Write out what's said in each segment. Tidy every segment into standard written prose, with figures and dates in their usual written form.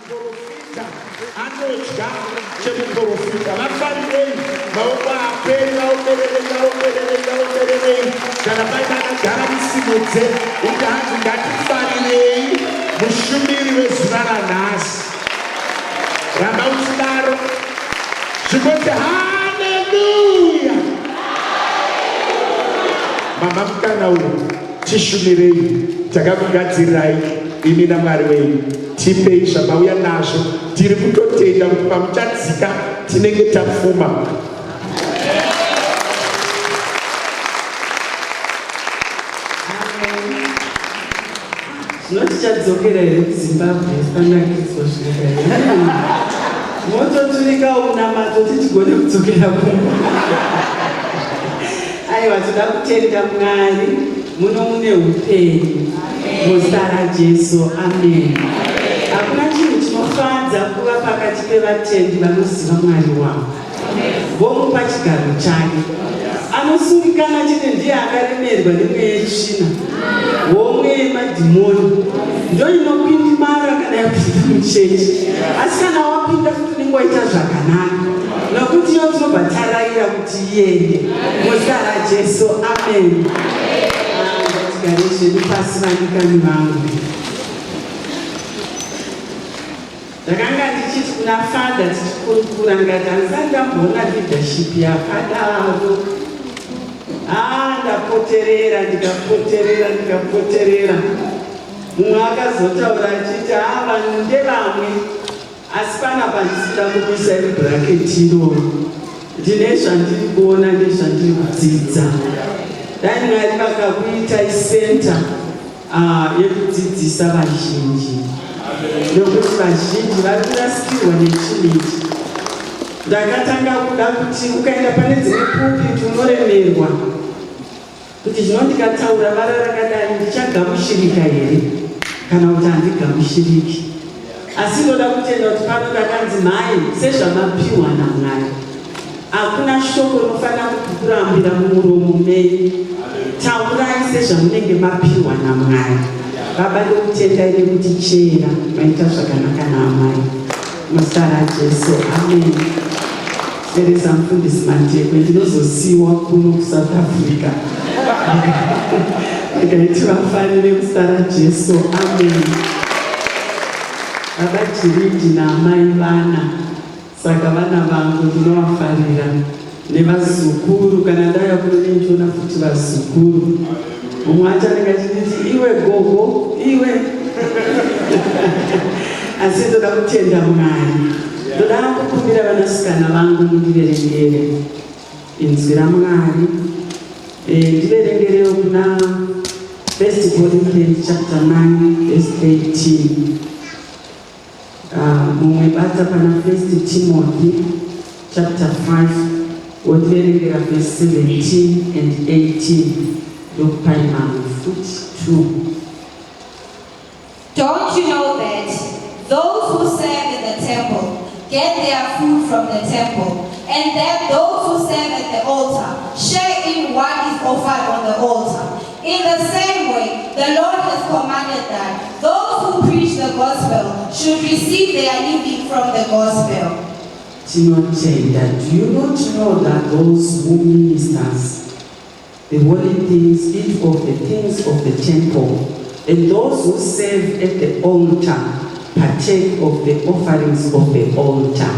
Muprofita anodya chemuprofita. Vafarirei maoko aperi vaopererei kana paita akagara musimudze kuti hanzi ngatifarirei mushumiri wezuva ranhasi. Ramba uchidaro zvikoti haleluya. Mama mukana uyu tishumirei, takakugadzirirai imi naMwari wenyu. Tipei zvamauya nazvo, tiri kutotenda kuti pamuchadzika tinenge tapfuma. Zvinotichadzokera here kuZimbabwe panakidzwa zvinoita mototurika unamato tichigone kudzokera kumwe. Aiwa, toda kutenda Mwari muno mune upenyu muzita raJesu. Amen. Hakuna chinhu chinofadza kuva pakati pevatendi vanoziva Mwari wavo, vomupa chigaro chake. Anosungikana chete ndiye akaremerwa nemweya yetsvina, homwe yemadhimoni ndo inopindimara kana yapinda muchechi. Asi kana wapinda kuti unengoita zvakanaka, nokuti iyo tinobva tarayira kuti iende muzita raJesu. Amen. Ngatigare zvedu pasi vanikani vangu. Ndakanga ndichiti kuna fadha tichikurukura ngati handisati ndamboona leadership yakadaro. Ndapoterera ndikapoterera. Mumwe akazotaura achiti vanhu ndevamwe, asi pana pandisida kuisa ibhuraketi iroro. Ndine zvandiri kuona nezvandiri kudzidza. Dai Mwari vakakuita isenta yekudzidzisa vazhinji, nokuti vazhinji vari kurasikirwa nechinhu. Ndakatanga kuda kuti ukaenda pane dzimwe pulpiti unoremerwa kuti zvino ndikataura vara rakadai ndichagamushirika here kana kuti handigamushiriki. Asi ndoda kutenda kuti pano ndakanzi mhai sezvamapiwa naMwari, hakuna shoko rinofanira kukurambira mumuromo menyu. Taurai sezvamunenge mapiwa naMwari. Baba, ndokutendai nekuti chera maita zvakanaka naMwari muzita raJesu. Amen. Teresa mufundisi Matekwe, ndinozosiyiwa kuno kuSouth Africa. Ndikaiti vafarire muzita raJesu. Amen. Baba Chirindi naamai vana, saka vana vangu ndinovafarira, nevazukuru kana ndauya kuno nendiona futi vazukuru. Mumwe achanenge achinditi iwe gogo iwe. Asi ndoda kutenda Mwari. Ndoda kukumbira vanasikana vangu mundiverengere inzwi raMwari. Ndiverengerewo kuna 1 Corinthians chapter 9 verse 18. Mumwe bata pana 1 Timothy chapter 5 wodiverengera verse 17 and 18. Dokupaimana futi 2. Don't you know that those who serve in the temple get their food from the temple, and that those who serve at the altar share in what is offered on the altar? In the same way, the Lord has commanded that those who preach the gospel should receive their living from the gospel. Timotenda, do you not know that those who ministers the holy things eat of the things of the temple, and those who serve at the altar partake of the offerings of the altar?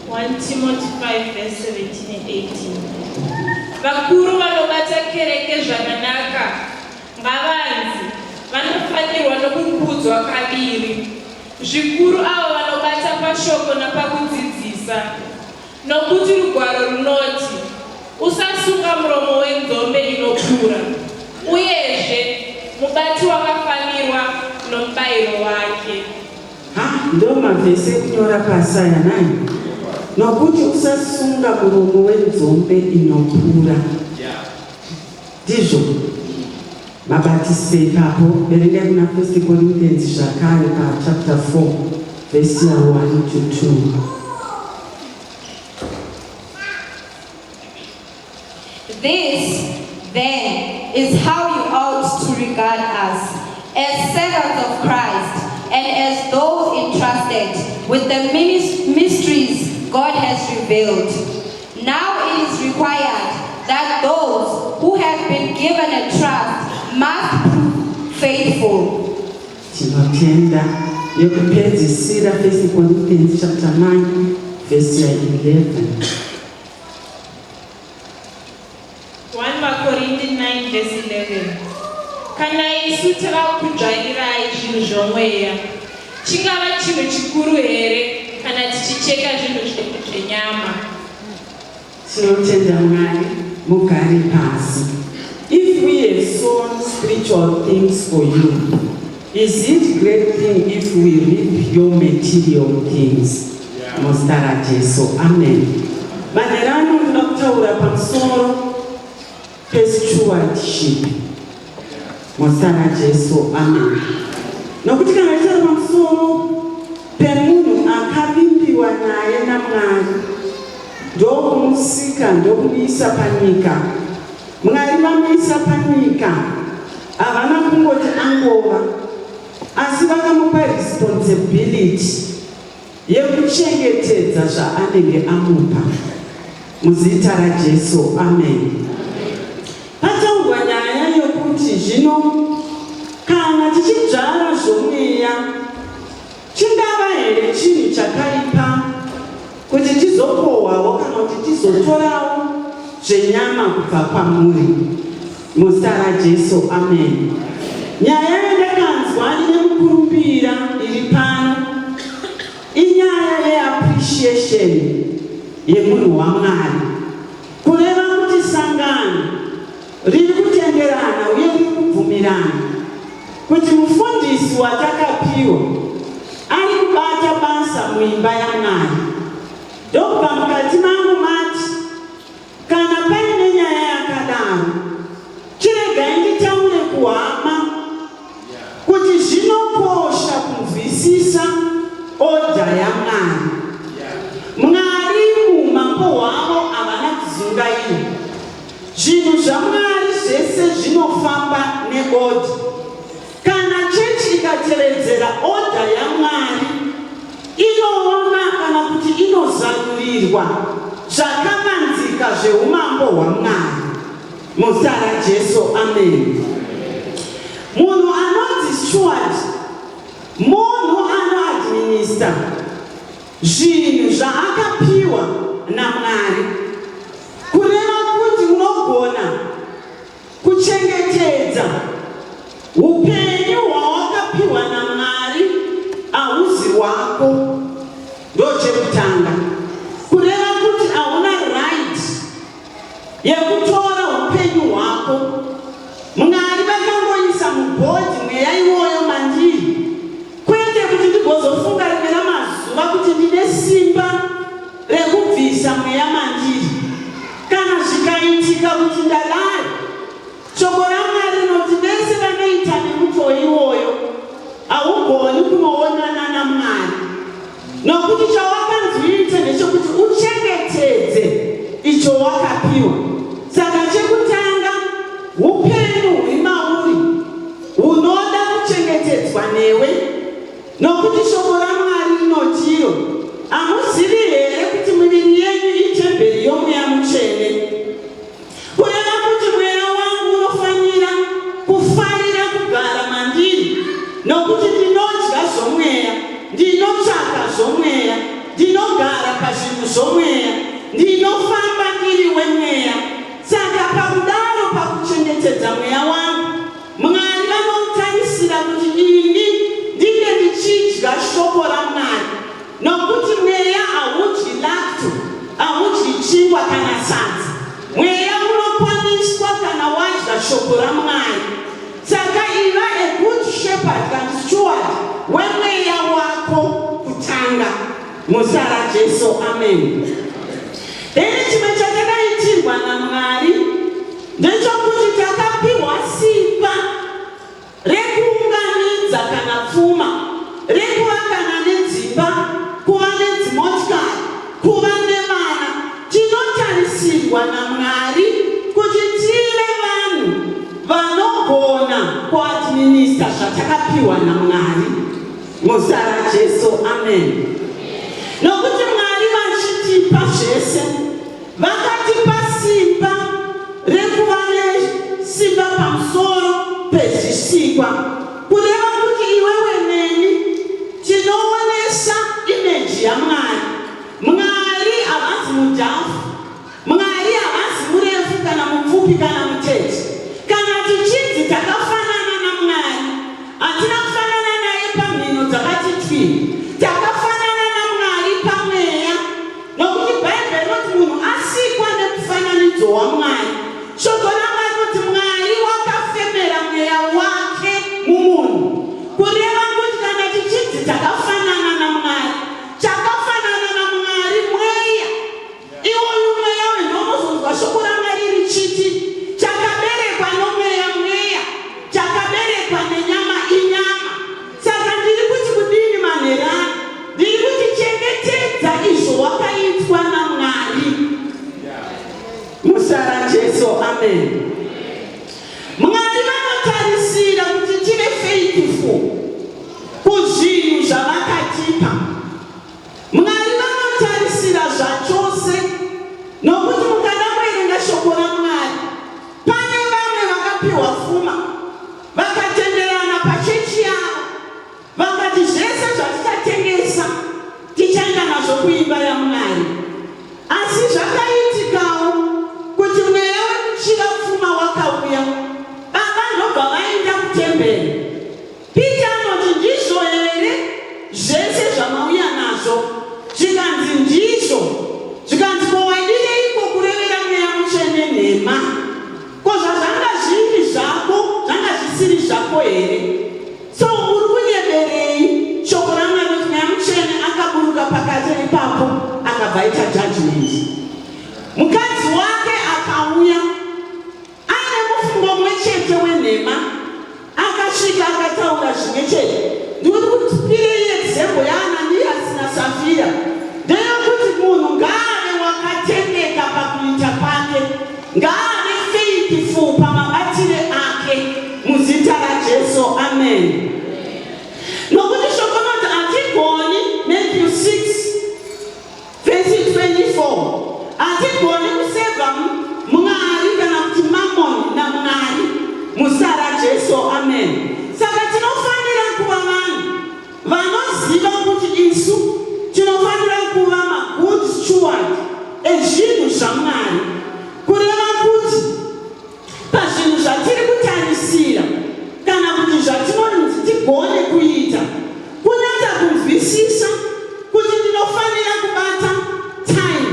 1 Timothy 5 verse 17 and 18. Vakuru vanobata kereke zvakanaka ngavanzi vanofanirwa nokukudzwa kaviri. Zvikuru avo vanobata pashoko napakudzidzisa. Nokuti rugwaro runoti, usasunga muromo wenzombe inopura, uyezve mubati wakafanirwa nomubayiro wake. Ndo mavhese kunyora pasaya nai. Nokuti usasunga muromo wenzombe inopura. Ndizvo mabatise ipapo. Verenga kuna 1 Corinthians zvakare chapter 4 verse 1 to 2. This, then, is how you ought to regard us, as servants of Christ, and as those entrusted with the mysteries God has revealed. Now it is required that those who have been given a trust must prove faithful. Tinotenda yokupedzisira 1 Corinthians chapter 9 verse 11. 1 Corinthians 9 verse 11. Kana isu tavakudzvalirai zvinhu zvomweya, chingava chinhu chikuru here kana tichicheka zvinhu zvenyama. Tinotenda Mwari mugare pasi. If we have sown spiritual things for you, is it great thing if we reap your material things? Mostara Jesu. Amen. Manerano ndinokutaura pamusoro stewardship. Mostara Jesu. Amen. Nokuti kana tichitaura pamusoro pemunhu akavimbiwa naye naMwari, ndokumusika ndokumuisa panyika. Mwari vamuisa panyika, havana kungoti angova, asi vakamupa responsibility yekuchengetedza zvaanenge amupa. Muzita raJesu. Amen. Pataurwa nyaya yokuti zvino kana tichidzvara zvomweya, chingava here chinhu chakaipa kuti tizokohwawo kana kuti tizotorawo zvenyama kubva kwamuri. Muzita raJesu. Amen. Nyaya yandakanzwa ine mukurumbira iri pano inyaya yeappreciation yemunhu waMwari, kureva kuti sangano riri kutenderana uye riri kubvumirana kuti mufundisi watakapiwa ari kubata basa muimba yaMwari. Ndokubva mukati mangu mati kana paine nyaya yakadaro, chiregai nditaure kuhama kuti zvinokosha kunzwisisa oda yaMwari. Mwari muumambo hwavo havana kuzungaira. Zvinhu zvaMwari zvese zvinofamba neoda. Kana chechi ikatevedzera oda yaMwari, inoona kana kuti inozanurirwa zvakavanzika zveumambo hwaMwari. Muzita raJesu. Amen. Munhu anonzi steward, munhu anoadminister zvinhu zvaakapiwa naMwari, kureva kuti unogona kuchengetedza upenyu hwawakapiwa naMwari, hahuzi hwako. Ndochekutanga, kureva kuti hauna right yekutora upenyu hwako. Mwari vakangoisa mubhodhi mweya iwoyo mandiri, kwete kuti ndigozofunga rimwe ramazuva kuti ndine simba rekubvisa mweya mandiri. Kana zvikaitika kuti ndadai, shoko raMwari rinoti vese vanoita nemuto iwoyo haugoni kunoonana naMwari, nokuti chawakanzwiite ndechekuti uchengetedze icho wakapiwa. Saka chekutanga, upenyu huri mauri hunoda kuchengetedzwa newe, nokuti shoko raMwari rinotiro, hamuzivi here kuti miviri yenyu itemberi yomweya mutsvene. Kureva kuti mweya wangu unofanira kufarira kugara mandiri, nokuti ndinodya zvomweya, ndinotsvaka zvomweya, ndinogara pazvinhu zvomweya, ndinofamba ndiri wemweya. Saka pakudaro pakuchengetedza mweya wangu, Mwari vanotarisira kuti ini ndinge ndichidya shoko raMwari, nokuti mweya haudyi lacto, haudyi chingwa kana sadza. Mweya unokwaniswa kana wadya shoko raMwari. Saka iva a good shepherd and steward wemweya wako kutanga. Muzita raJesu. Amen. Deni chimwe chatakaitirwa naMwari ndechekuti takapiwa simba rekuunganidza kana pfuma, rekuvakana nedzimba, kuva nedzimotikari, kuva nevana. Tinotarisirwa naMwari kuti tive vanhu vanogona kuadminister zvatakapiwa naMwari. muzita raJesu. Amen. Nokuti Mwari vachitipa zvese, vakatipa simba rekuva nesimba pamusoro pezvisikwa, kureva kuti iwewe neni tinoonesa imeji yaMwari. Mwari havazi mudhafu, Mwari havazi murefu kana mupfupi kana mutete. Kana tichinzi takafanana naMwari, hatina kufanana naye pamhino dzakati twi, takafanana naMwari pamweya. Nokuti Bhaibheri rinoti munhu asikwa nemufananidzo waMwari. Shoko raMwari rinoti Mwari wakafemera mweya wake mumunhu, kureva kuti kana tichinzi takafanana naMwari, takafanana naMwari mweya. Iwoyu mweya wendomuzonzwa shoko raMwari richiti chakaberekwa nomweya mweya, chakaberekwa nenyama inyama. Saka ndiri kuti kudini manherani? Ndiri kuti chengetedza izvo wakaitwa naMwari. Muzita raJesu. Amen. Mwari vanotarisira kuti tive faithful kuzvinhu zvavakatipa. Mwari vanotarisira zvachose, nokuti mukada kuerenga shoko raMwari, pane vamwe vakapiwa pfuma vakatenderana pachechi yavo vakati zvese zvatichatengesa tichaenda nazvo kuimba yaMwari. Asi zvakaitikawo kuti mweya wekuchiva pfuma wakauya, baba ndobva vaenda kutemberi. Pita anoti ndizvo here zvese zvamauya nazvo? Zvikanzi ndizvo. Zvikanzi ko waidireiko kurevera mweya mutsvene nhema? Ko zvazvanga zviri zvako zvanga zvisiri zvako here? So uri kunyeberei? Shoko raMwari kuti mweya mutsvene akaburuka pakati ipapo akabva aita judgment. Mukadzi wake akauya aine mufungo mumwe chete wenhema, akasvika akataura zvimwe chete. Ndiri kutipirei example yaAnaniasi naSafira ndeyekuti munhu ngaave wakatendeka pakuita kwake, ngaave faithful pamabatire ake, muzita raJesu. Amen. Nokuti shoko rinoti hatigoni, Matthew 6:24, hatigoni kusevha Mwari kana kuti mamoni naMwari, muzita raJesu. Amen. Saka tinofanira kuva vanhu vanoziva kuti isu tinofanira kuva ma-good steward ezvinhu zvaMwari, kureva kuti pazvinhu zvatiri kutarisira kana kuti zvatinonzi tigone kuita, kunatsa kunzwisisa kuti tinofanira kubata time,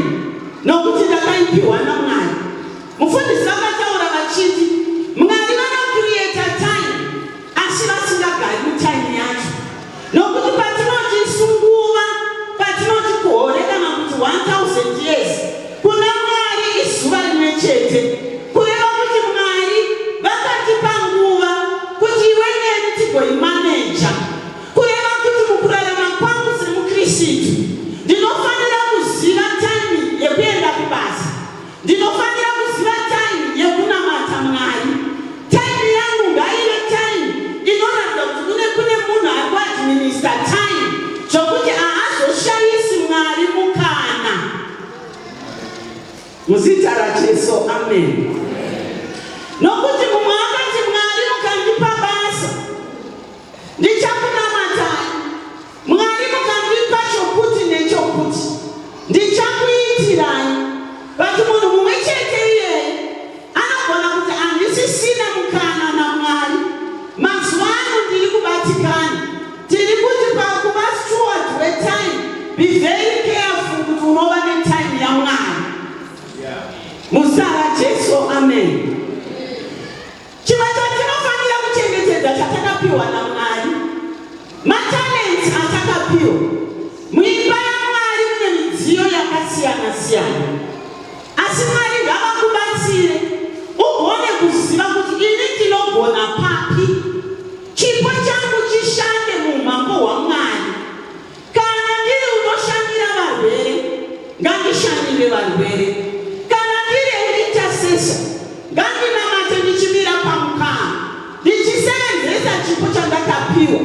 nokuti ndakaipiwa naMwari. Mufundisi vakataura vachiti Mwari vanocreata time asi vasingagari mutime yacho. Nokuti patinoti sunguva, patinoti kuhore kana kuti 1000 years, kuna Mwari izuva rimwe chete. Kureva kuti Mwari vakatipa nguva kuti iwe neni tigoimaneja. Kureva kuti mukurarama kwangu semuKristu ndinofanira kuziva time yekuenda kubasa, ndinofanira kuziva time yekunamata Mwari. Time yangu ngaive time inoratidza kuti kune munhu ari kuadminister time, zvokuti haazoshayisi Mwari mukana, muzita raJesu. Amen. Nokuti mumwe akati Mwari mukandipa basa ndichakunamatai, Mwari mukandipa chokuti nechokuti ndichakuitirai. Vati munhu mumwe chete iyeye anogona kuti handisisina mukana naMwari. Mazuva ano ndiri kubatikana, tiri kuti pakuva steward wetime, be very careful kuti unova netime yaMwari, muzita raJesu. Amen. Chimwe chatinofanira kuchengetedza chatakapiwa naMwari, matalents atakapiwa. Muimba yaMwari mune midziyo yakasiyana siyana, asi Mwari ngavakubatsire ugone kuziva kuti ini ndinogona papi, chipo changu chishande muumambo hwaMwari. Kana ndiri unoshandira varwere, ngandishandire varwere. Kana ndiri intercessor, ngandinamate ndichimira pamukana, ndichisevenzesa chipo chandakapiwa.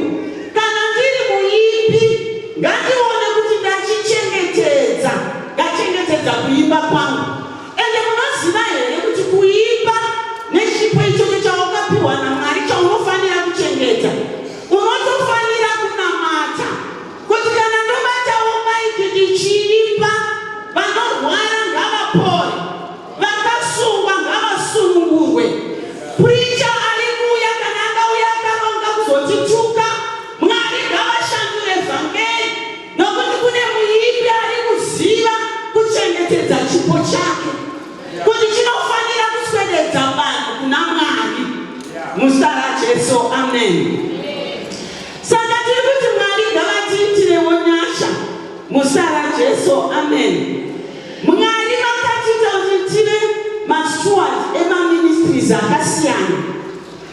Kana ndiri muimbi, muzita raJesu. Amen. Saka tiri kuti Mwari ngavatiitirewo nyasha muzita raJesu. Amen. Mwari vakatiita kuti tive masteward emaministries akasiyana.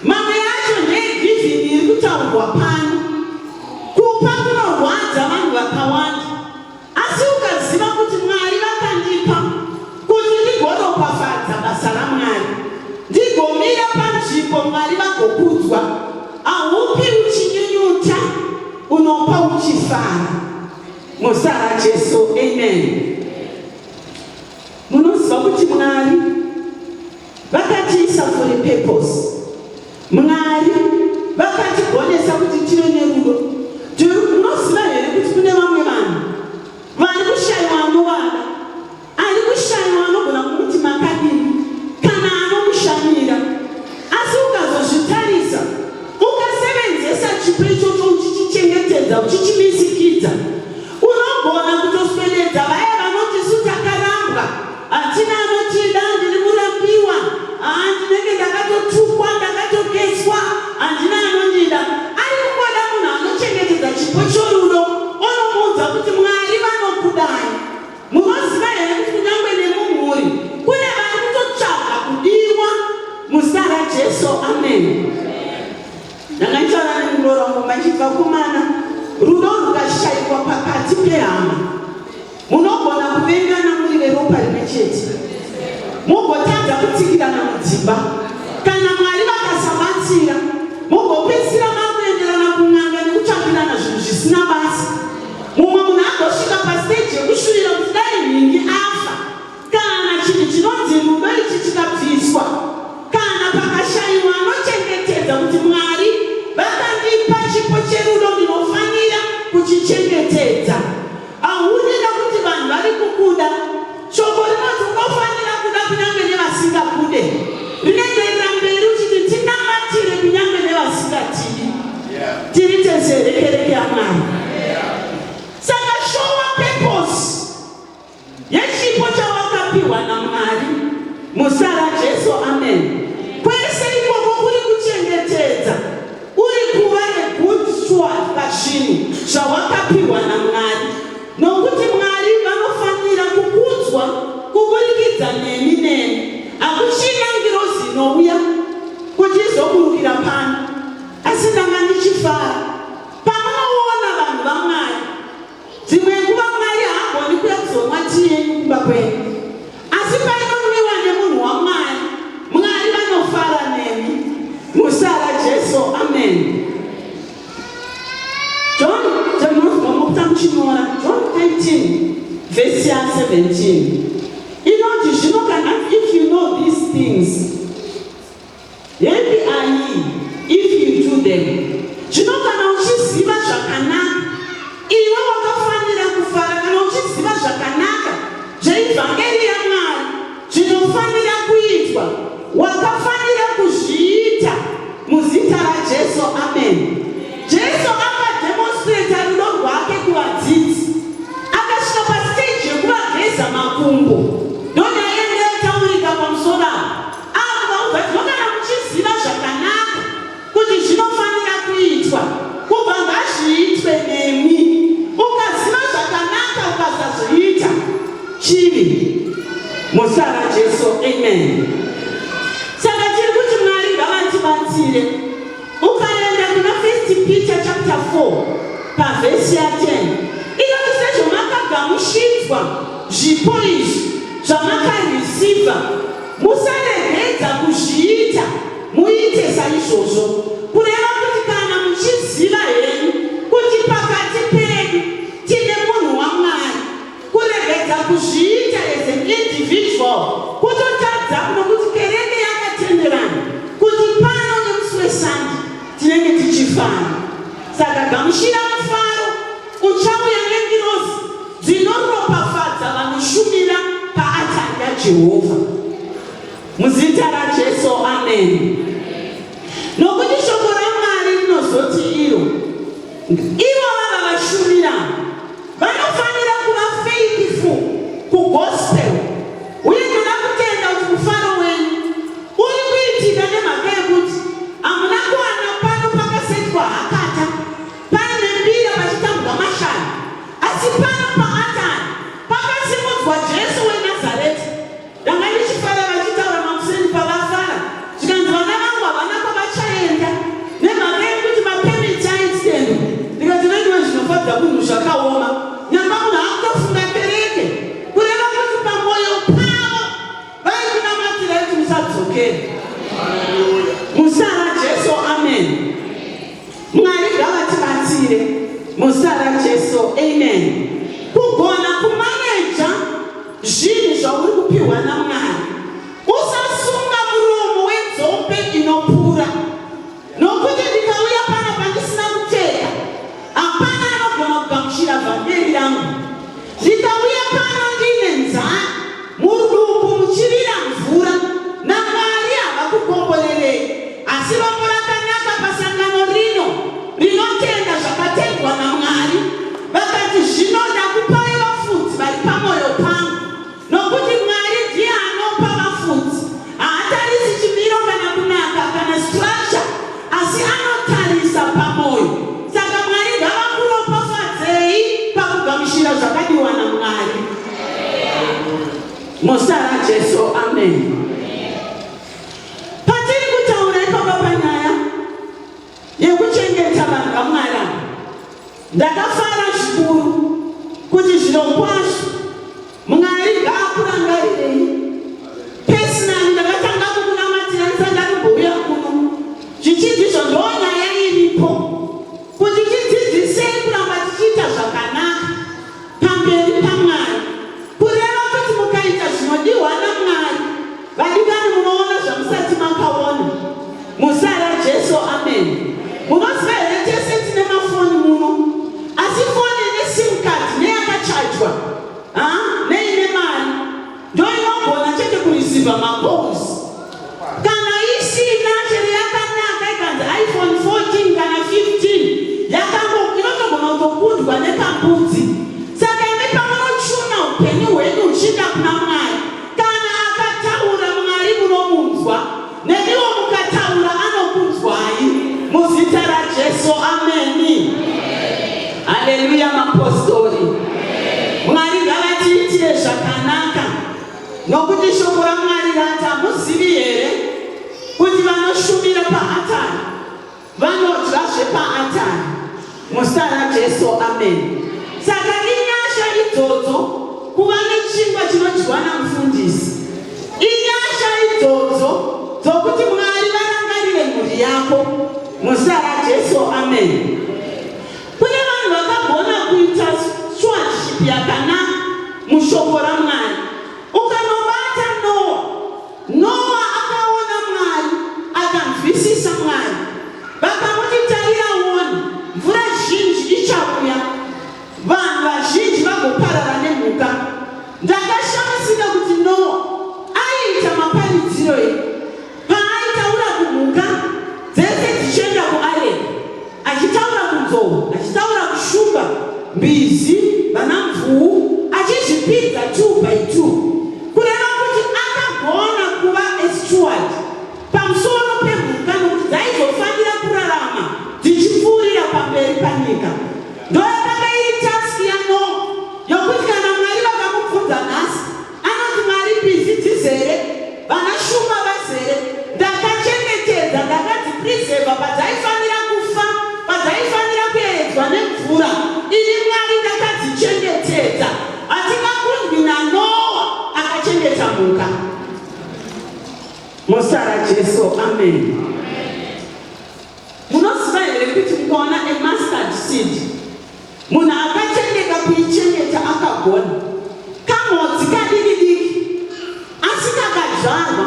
Mamwe yacho ndegivhini iri kutaurwa pano. Kupa kunorwadza vanhu vakawanda. Asi ukaziva kuti Mwari vakandipa kuti ndigoropafadza basa raMwari, ndigomira panzvimbo Mwari vagokudzwa, haupi uchinyunyuta, unopa uchifara. Muzita raJesu. Amen. Munoziva kuti Mwari vakatiisa for a purpose. Mwari vakatigonesa kuti tive nerudo. Munoziva here kuti kune vamwe vanhu vari kushayiwa anovada, ari kushayiwa anogona kumuti makadini kana anomushamira. Asi ukazozvitarisa ukasevenzesa chipo ichocho uchichichengetedza uchichimisikidza, unogona kutoswededza vaya vanoti sutakarambwa, hatina anotida, ndiri kurambiwa, ndinenge ndakatotukwa, ndakatogeswa, handina anondida. Ari kungoda munhu anochengetedza chipo chorudo, onomuudza kuti Mwari vanokudai. Munoziva here kuti kunyange nemumhuri kune vari kutotsvaga kudiwa muzita raJesu. Amen. Ndakataura nemuroro wangu machibva kumana, rudo rukashayikwa pakati pehama. Munogona kuvengana muri veropa rimwe chete, mugotadza kutsikirana mudzimba. Kana Mwari vakasabatsira, mugopedzisira makuenderana kun'anga nekutsvakirana zvinhu zvisina basa. Mumwe munhu agosvika pasiteji yekushuvira kuti dai mhingi afa, kana chinhu chinonzi rudo ichi chikabviswa, kana pakashayiwa anochengetedza kuti Mwari vakandipa chipo cherudo, ndinofanira kuchichengetedza. Haunida kuti vanhu vari kukuda. Shoko rinoti unofanira kuda kunyange nevasingakude. Rinoenderera mberi uchiti tinamatire kunyange nevasingatidi. Tiri tese rekereke yaMwari. Saka showa purpose yechipo chawakapiwa naMwari muzita raJesu. Amen. Kwese ikoko kuri kuchengetedza, uri kuva good steward pazvinhu zvawakapiwa naMwari, nokuti Mwari vanofanira kukudzwa kuburikidza nemi. Hakuchina ngirozi inouya kuti izoburukira pano. Asi ndanga ndichifara pamunoona vanhu vaMwari, dzimwe nguva Mwari haagoni kuya kuzomwa tii yenyu kumba kwenyu, asi painomwiwa nemunhu waMwari, Mwari vanofara nemi muzita raJesu. Amen. John 13 verse 17. If you know these things, happy are ye if you do them. Kana uchiziva zvakanaka, iwe wakafanira kufara. Kana uchiziva zvakanaka zveivhangeri yaMwari zvinofanira kuitwa, wakafanira kuzviita muzita raJesu. Amen. Jesu akademonstrata rudo rwake kuvadzidzi, akasvika pasiteji yekuvageza makumbo. Ndonyayendeyotaurika pamusoro apo, kana muchiziva zvakanaka kuti zvinofanira kuitwa, kubva ngazviitwe nemi. Ukaziva zvakanaka ukasazviita, chivi muzita raJesu. Amen. Saka tiri kuti Mwari ngavatibatsire. Ukaenda kuna 1 Peter chapter 4 pavhesi ya10, inoti sezvamakagamuchidzwa zvipo izvi zvamakarisivha, musaregedza kuzviita, muite saizvozvo. Kureva kuti kana muchiziva henyu kuti pakati penyu tine munhu waMwari, kuregedza kuzviita as an individual kutotadza nokuti kereke yakatenderana kuti pano nemusi weSunday tinenge tichifara. Saka gamuchira mufaro uchauya nengirozi dzinoropafadza vanoshumira paaritari yaJehovha muzita raJesu. Amen. Nokuti shoko raMwari rinozoti ivo vava vashumira vanofanira kuva faithful kugospel. Uye ndoda kutenda kuti mufaro wenyu uri kuitika nemhaka yekuti Musara Jesu, amen. Mwari ngavatibatsire. Musara Jesu, amen. Kugona kumaneja zvinhu zvauri kupiwa naMwari. Usasunga muromo wenzombe inopura. Nokuti ndikauya panapa ndisina kuteka, hapana anogona kugamuchira vhangeri rangu. Ndikauya pano ndine nzara, mudumbu muchirira mvura, naMwari havakukomborerei. Asi rombo rakanaka pasangano rino rinotenda zvakatendwa naMwari. Vakati zvinoda kupai vafudzi vari pamwoyo pangu, nokuti Mwari ndiye anopa vafudzi. Haatarisi chimiro kana kunaka kana structure, asi anotarisa pamwoyo. Saka Mwari ngavakuropafadzei pakugamuchira zvakadiwa naMwari. Musara Jesu, amen. Patiri kutaura ipapa panyaya yekuchengeta vanhu vaMwari, ndakafara zvikuru kuti zvirokwazvo Mwari ngaakurangarirei. Personally ndakatanga kukunamatira ndisati ndakubhuya kuno. Zvichidzidzo ndonyaya iripo kuti tidzidzisei kuramba tichiita zvakanaka pamberi paMwari. Kureva kuti mukaita zvinodiwa naMwari, vadikani munoona zvamusati makaona. Musara Jesu, amen. Munoziva here tese tine mafoni muno, asi foni ine sim card neyakachajwa neine mari ndoinogona chete kureceiva macalls. Kana isina chero yakanaka ikanzi iPhone 14 kana 15 inotogona kutokudwa nepambudzi. Saka ime pamunochuna upenyu hwenyu uchida kuna Mwari, kana akataura Mwari munomunzwa, nemiwo mukataura anokunzwai. Muzita raJesu, ameni. Haleluya mapostori. Mwari ngavatiitire zvakanaka, nokuti shoko raMwari rati hamuzivi here kuti vanoshumira paatari vanodyazve paatari. Muzita raJesu, amen. Saka inyasha idzodzo kuva nechingwa chinodyiwa namufundisi. Inyasha idzodzo dzokuti Mwari varangarire mhuri yako. Muzita raJesu, amen. Kune vanhu vakagona kuita stewardship yakanaka mushoko raMwari. Ukanobata Noa akaona Mwari, akanzwisisa Mwari. Vakamuti tairaona mvura zhinji ichauya, vanhu vazhinji vagoparara nemhuka. Ndakashamisika kuti Noa aiita maparidziro paaitaura kumhuka dzese dzichienda kuareka, achitaura kunzou, achitaura kushumba, mbizi, vanamvuu, achizvipidza 2 by 2. Kureva kuti akagona kuva steward pamusoro pemhuka, nokuti dzaizofanira kurarama dzichipfuurira pamberi panyika. Ndoyakanga iri task yaNoa yokuti kana Mwari vakamubvunza nhasi, anoti Mwari mbizi dzizere, vanashuma vazere, ndakachengetedza, ndakadzipreserva padzaifanira kufa, padzaifanira kuedzwa nemvura. Ini Mwari ndakadzichengetedza. Hatingakundwi naNoa akachengeta mhuka. Musara Jesu, amen. Munoziva here kuti mukaona mustard seed, munhu akachengeta kuichengeta akagona. Kamhodzi kadiki asi kakadyarwa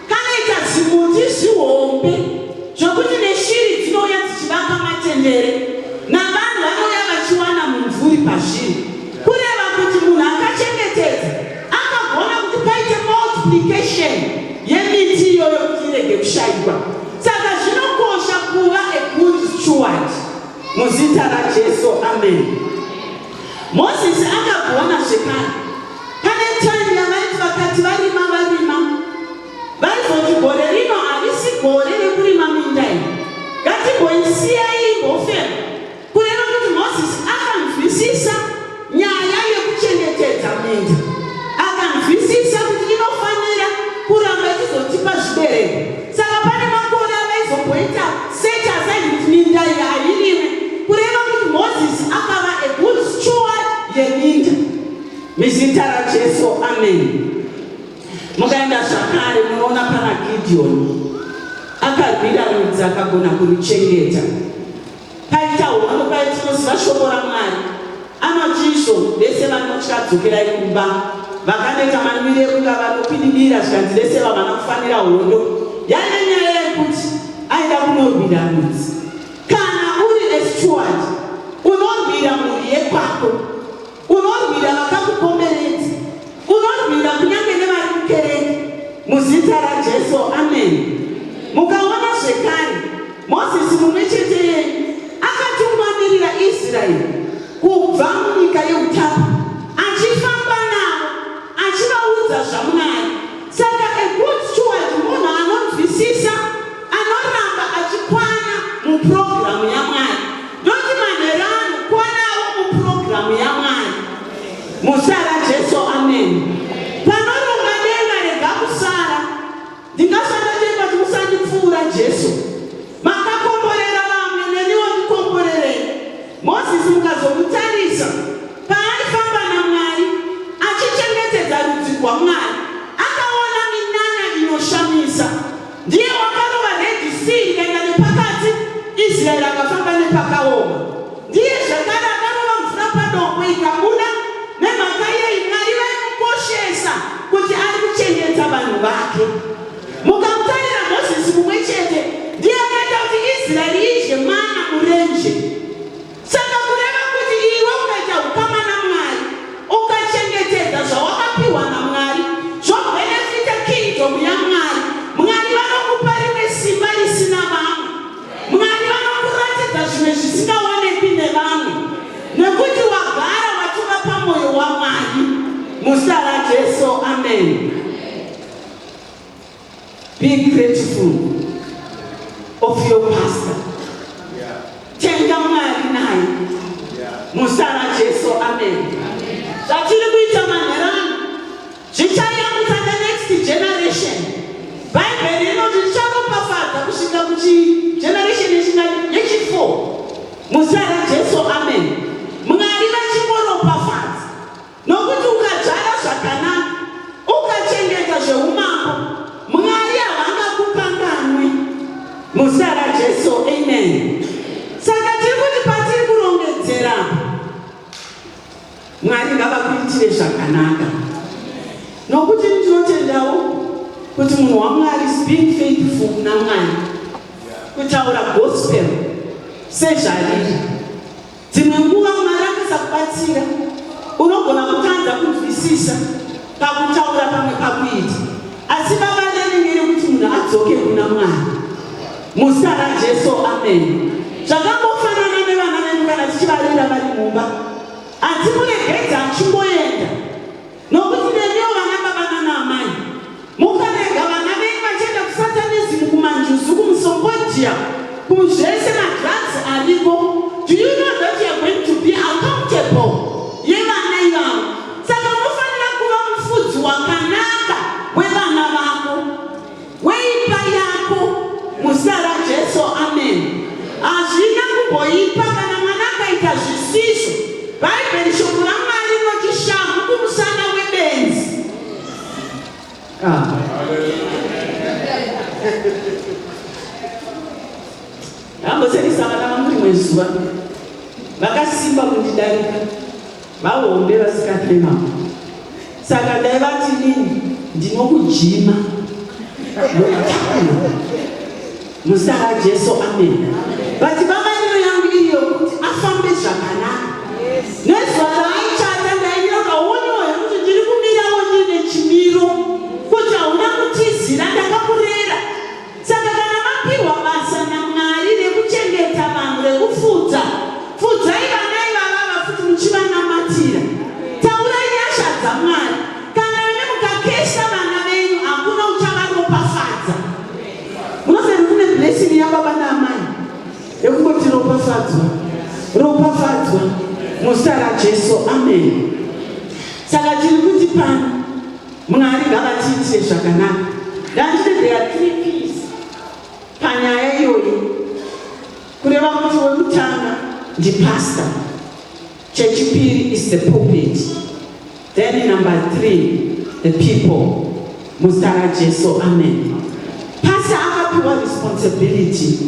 kanoita zimuti zihombe zvokuti neshiri dzinouya dzichivaka matendere, navanhu vanouya vachiwana mumvuri pazviri. Kureva kuti munhu akachengetedza akagona kuti paite multiplication yemiti iyoyo kuti irege kushayikwa. Saka zvinokosha kuva a good steward. Muzita raJesu, amen. Moses akagona zvekare. Pane time yavaiti vakati varima vaizoti gore rino harisi gore rekurima minda iyi, ngatimboisiyai imbofema. Kureva kuti Moses akanzwisisa nyaya yekuchengetedza minda, akanzwisisa kuti inofanira kuramba ichizotipa zvibereko. Saka pane makore avaizomboita set aside kuti minda iyi hairime. Kureva kuti Moses akava a good steward yeminda. Mizita raJesu, amen. mukaenda zvakare munoona pana Gideon akarwira rudzi akagona kuruchengeta. Paita hondo paitinoziva shoko raMwari anoti izvo vese vanotya dzokerai kumba, vakaneta manwire kunga vanopinimira zvikanzi vese vavana kufanira hondo. Yane nyaya yekuti aida kunorwira rudzi. Kana uri esteward unorwira mhuri yekwako, unorwira vakakukomberedza, unorwira kunyange nevari kukereke muzita raJesu. Amen. Mukaona zvekare Mozisi mumwe chete yenyu akatungamirira Israeri kubva munyika yeutapwa, achifamba navo achivaudza zvaMwari. Saka a good steward munhu anonzwisisa, anoramba achikwana mupurogiramu yaMwari, noti manheru anokwanavo mupurogiramu yaMwari. Muzita raJesu. Amen. Panoronga denga rega kusara, ndingasanda chemba chimusandipfuura Jesu. Makakomborera vamwe neniwo ndikomborerei. Mozisi mukazomutarisa paaifamba naMwari achichengetedza rudzi rwaMwari, akaona minana inoshamisa. Ndiye wakarova Red Sea ikaenda nepakati, Israeri akafamba nepakaoma. Ndiye zvakare akarova mvura padombo ikabuda, nemhaka yei Mwari vaikukoshesa kuti ari kuchengeta vanhu vake. Mukamutarira Mozisi mumwe chete ndiye akaita kuti Israeri idye mana murenje. Saka kureva kuti iwe ukaita ukama naMwari, ukachengetedza zvawakapiwa naMwari, zvobenefita kingdom yaMwari, Mwari vanokupa rimwe simba risina vamwe. Mwari vanokuratidza zvimwe zvisingaonekwi nevamwe, nekuti wagara wachova pamwoyo waMwari. Muzita raJesu. Amen. Be grateful of your pastor. Tenga Mwari naye. Muzita raJesu. Amen. Zvatiri kuita manherano zvichayamutsa the next generation. Bhaibheri rinoti richaropafadza kusvika kuchigeneration yechi4. Muzita raJesu. Amen. Mwari vachimuropafadza nokuti ukadzvara zvakanaka, ukachengeta zveumambo, Mwari havangakukanganwi. Muzita raJesu. Amen. Saka tiri kuti patiri kurongedzera, Mwari ngavakuitire zvakanaka, nokuti ndinotendawo kuti munhu waMwari is being faithful kuna Mwari, kutaura gospel sezvariri. Dzimwe nguva Mwari akasakubatsira, unogona kutadza kunzwisisa pakutaura pamwe pakuita, asi baba vanenengere kuti munhu adzoke kuna Mwari. Muzita raJesu. Amen. Zvakambofanana nevana venyu kana tichivarera vari mumba, hatimuregedza achimboenda, nokuti nemiwo vana baba nanaamai mukarega vana venyu vachienda kusatanism, kumanjuzu, kumusombodia, kuzvese madrugs ariko. Do you know that you are going to be accountable yevana ivavo? Saka munofanira kuva mufudzi wakanaka wevana vako, weipa yako. Muzita raJesu. Amen. Hazvina kumboipa kana mwana akaita zvisizvo. Bhaibheri shoko raMwari rinoti shamhu kumusana webenzi. Ndamboserisa vana vangu rimwe zuva, vakasimba kundidarika, vahombe vasikatema. Saka ndaivati nini, ndinokujima muzita raJesu. Amen. But baba ino yangu iyo kuti afambe zvakanaka. Nezuva raaichata ndaingira kaonyoyo kuti ndiri kumirawo ndine chimiro, kuti hauna kutizira, ndakakurera. Saka kana mapiwa basa naMwari rekuchengeta vanhu, rekufudza, fudzai vana ivava vafuti muchivanamatira. Taurai nyasha dzaMwari. Kana ine mukakesa vana venyu, hakuna uchavaropafadza. Munoziva kune blessing yababa naamai yekungoti ropafadzwa. Muzita raJesu. Amen. Saka tiri kuti pano Mwari ngavatiitire zvakanaka. Ndanditi there are 3 P's panyaya iyoyi. Kureva kuti wekutanga ndipastor, chechipiri is the pulpit, then number 3 the people, muzita raJesu. Amen. Pastor akapiwa responsibility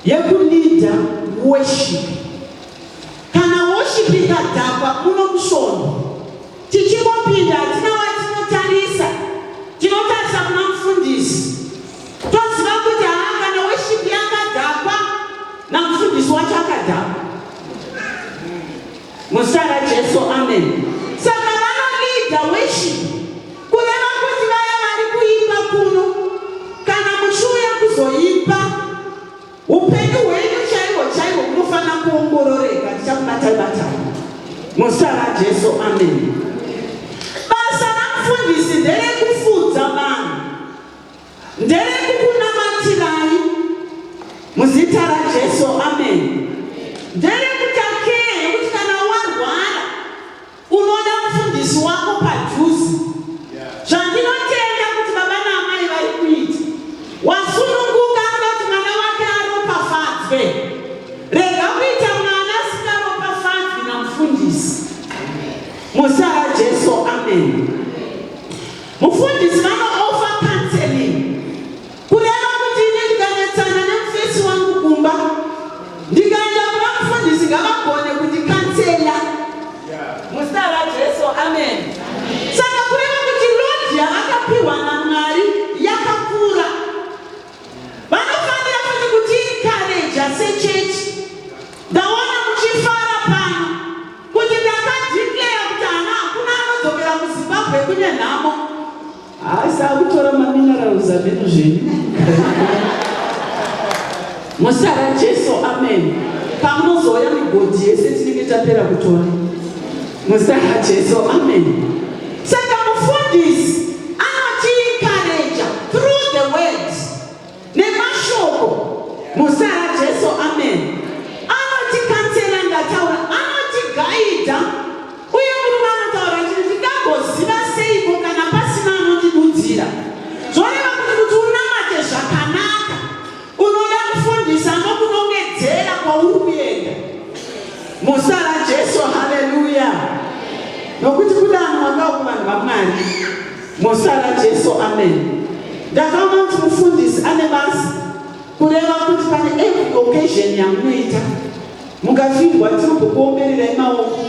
yekulida worship. Kana worship ikadhakwa kuno kushono tichingopinda tina watinotarisa tinotarisa kuna mufundisi toziva kuti kana worship yakadhakwa namufundisi wacho akadhakwa. Muzita raJesu. Amen. Saka vanolida worship kureva kuti vaya vari kuimba kuno kana mushuya kuzoimba upenyu hwenyu chaiwo chaiwo kunofanira kuongororeka tichakubatai-batai. Muzita raJesu. Amen. Basa ramufundisi nderekufudza vanhu, nderekukunamatirai. Muzita raJesu. Amen. Nderekutakei kuti kana warwara unoda mufundisi wako padhuze. Zvandinotenda kuti baba naamai vari kuita, wasununguka anoda kuti mwana wake aropafadzwe. Rega kuita mwana asikaropafadzwi namufundisi. Muzita raJesu. Amen. Mufundisi vanooffer counseling kureva kuti ine ndikanetsana nemufesi wangu kumba ndikaenda kuna mufundisi ngavagone kuti kansela. Muzita raJesu. Amen. Saka kureva kuti lodhi yavakapiwa naMwari yakakura, vanofanira futi kuti encourage sechechi. Ndaona muchifara pano kuti ndakadeclare kuti hakuna anodzokera kuZimbabwe kune nhamo. Asi akutora maminerals ameno zvenyu. Muzita raJesu. Amen. Pamunozouya migodhi yese tinenge tapera kutora. Muzita raJesu. Amen. Saka mufundisi anotiencourage through the words nemashoko. Muzita raJesu. Amen. Anotikansela ndataura, anotigaidha. Uye murume anotaura kuti ndingagoziva seiko kana pasina anotidudzira. Zvoreva kuti unamate zvakanaka unoda mufundisi anokunongedzera kwauri kuenda. Muzita raJesu. Haleluya. Nokuti kudano wakawo kuvanhu vaMwari. Muzita raJesu. Amen. Ndakaona kuti mufundisi ane basa kureva kuti pane every occasion yamunoita mukafirwa tinokuombererai maoko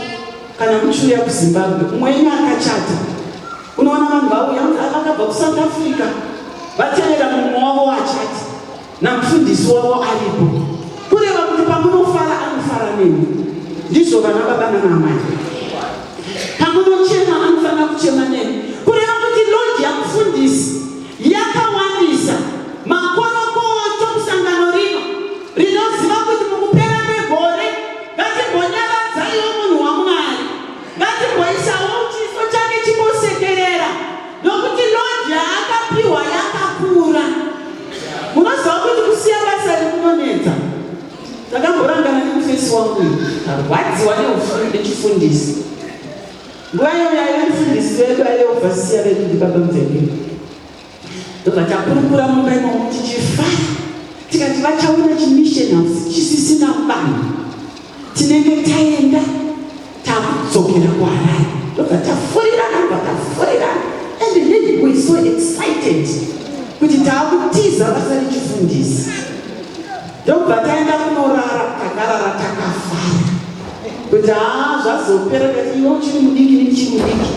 kana muchiuya kuZimbabwe. Mwenyu akachata, unoona vanhu vauya vakabva kuSouth Africa vatevera mumwe wavo wachati namufundisi wavo aripo, kureva kuti pamunofara anofara nemi. Ndizvo vana baba nanamai. Pamunochema anofanira kuchema nemi, kureva kuti lodhi yamufundisi yakawandisa makorokoto kusangano rino rinoziva kuti mukupera kwegore ngatimbonyaradzaiwo munhu waMwari, ngatimboisawo chiso chake chimbosekerera, nokuti lodhi yaakapiwa yakakura. Munoziva kuti kusiya basa rikunonetsa. Takamborangana nemufesi wangu arwadziwa nechifundisi. Nguva yauyayo mufundisi wedu aiovhasiya vedu ndibaba Mutengeni. Ndobva takurukura mumba imomo tichifara tikati vachaona chimissionals chisisina vanhu tinenge taenda takudzokera kuHarare. Ndobva tafurirana and then we so excited kuti taakutiza basa rechifundisi. Ndobva taenda kunorara, takarara takafara kuti zvazopera kati iwo chiri mudiki nechiri mudiki,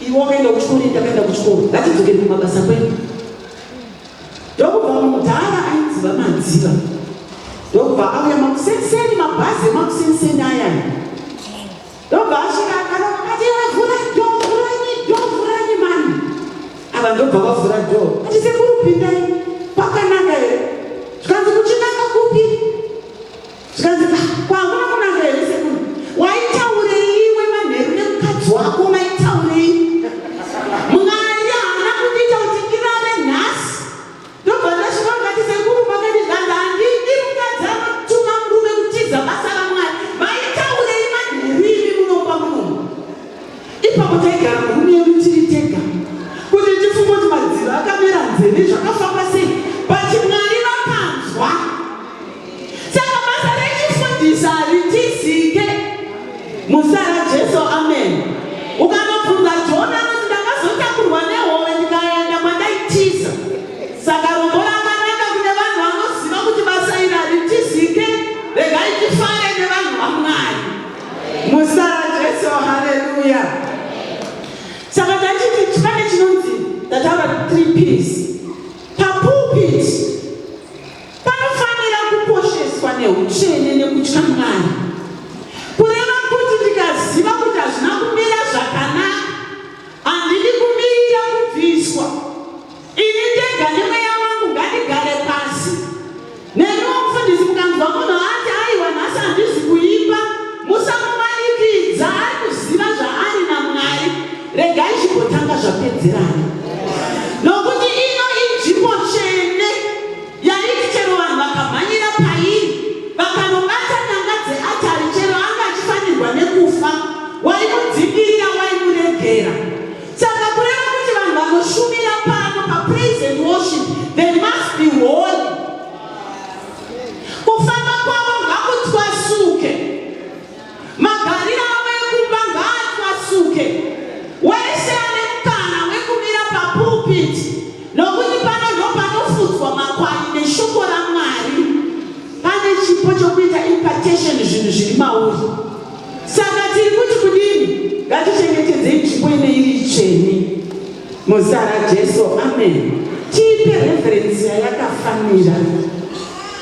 iwo wakaenda kuchikoro ndakaenda kuchikoro, ngatidzokere kumabasa kwedu. Ndokubva mudhara aidziva madziva, ndokubva auya makusenseni, mabhazi emakusenseni ayani. Ndobva asvika akarova akati vavhura dhoo mani. Ava ndobva vavhura dhoo ati sekuru pindai, pakanaka here? Zvikanzi kuchinaka kupi? Zvikanzi kwamuna kunaka here sekuru? Waitaurei iwe manheru nemukadzi wako, maitaurei? Mwari haana kutiita kuti tirare nhasi. Ndobva ndasvika ngati sekuru makandizanza handidi mukadzi anotuma murume kutiza basa raMwari. Maitaurei manheru imi munopa munomu? Ipapo taigara murume yedu tiri tega kuti tifunge kuti madziro akamera nzeve zvakafamba sei. But zvapedzerana. Nokuti ino inzvimbo tsvene yaiti chero vanhu vakamhanyira pairi vakanobata nyanga dzeatari chero anga achifanirwa nekufa, waimudzingirira waimuregera. Saka kureva kuti vanhu vanoshumira pano papraise and worship they must be holy. Kufamba kwavo ngakutwasuke, magariro avo ekumba ngaatwasuke, wese ane mukana wekumira papulpiti, nokuti pano ndopanofudzwa makwai neshoko raMwari. Pane chipo chokuita impartation zvinhu zviri mauri. Saka tiri kuti kudini? Ngatichengetedzei nzvimbo ineiri tsvene muzita raJesu. Amen. Tipe reference yakafanira.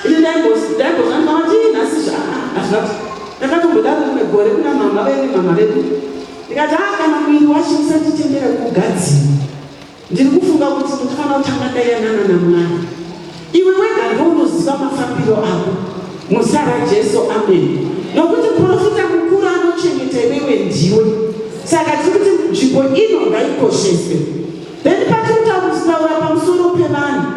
Ini ndakatombodaro rimwe gore kuna mama vedu ndikati kana mwiri wacho usatitendera kugadzirwa, ndiri kufunga kuti ndinofanira kutanga ndayanana naMwari. Iwe wega ndounoziva mafambiro ako muzita raJesu. Amen. Nokuti profita mukuru anochengeta iwewe ndiwe. Saka tiri kuti nzvimbo ino ngaikosheswe. Then patiri kutaura pamusoro pevanhu,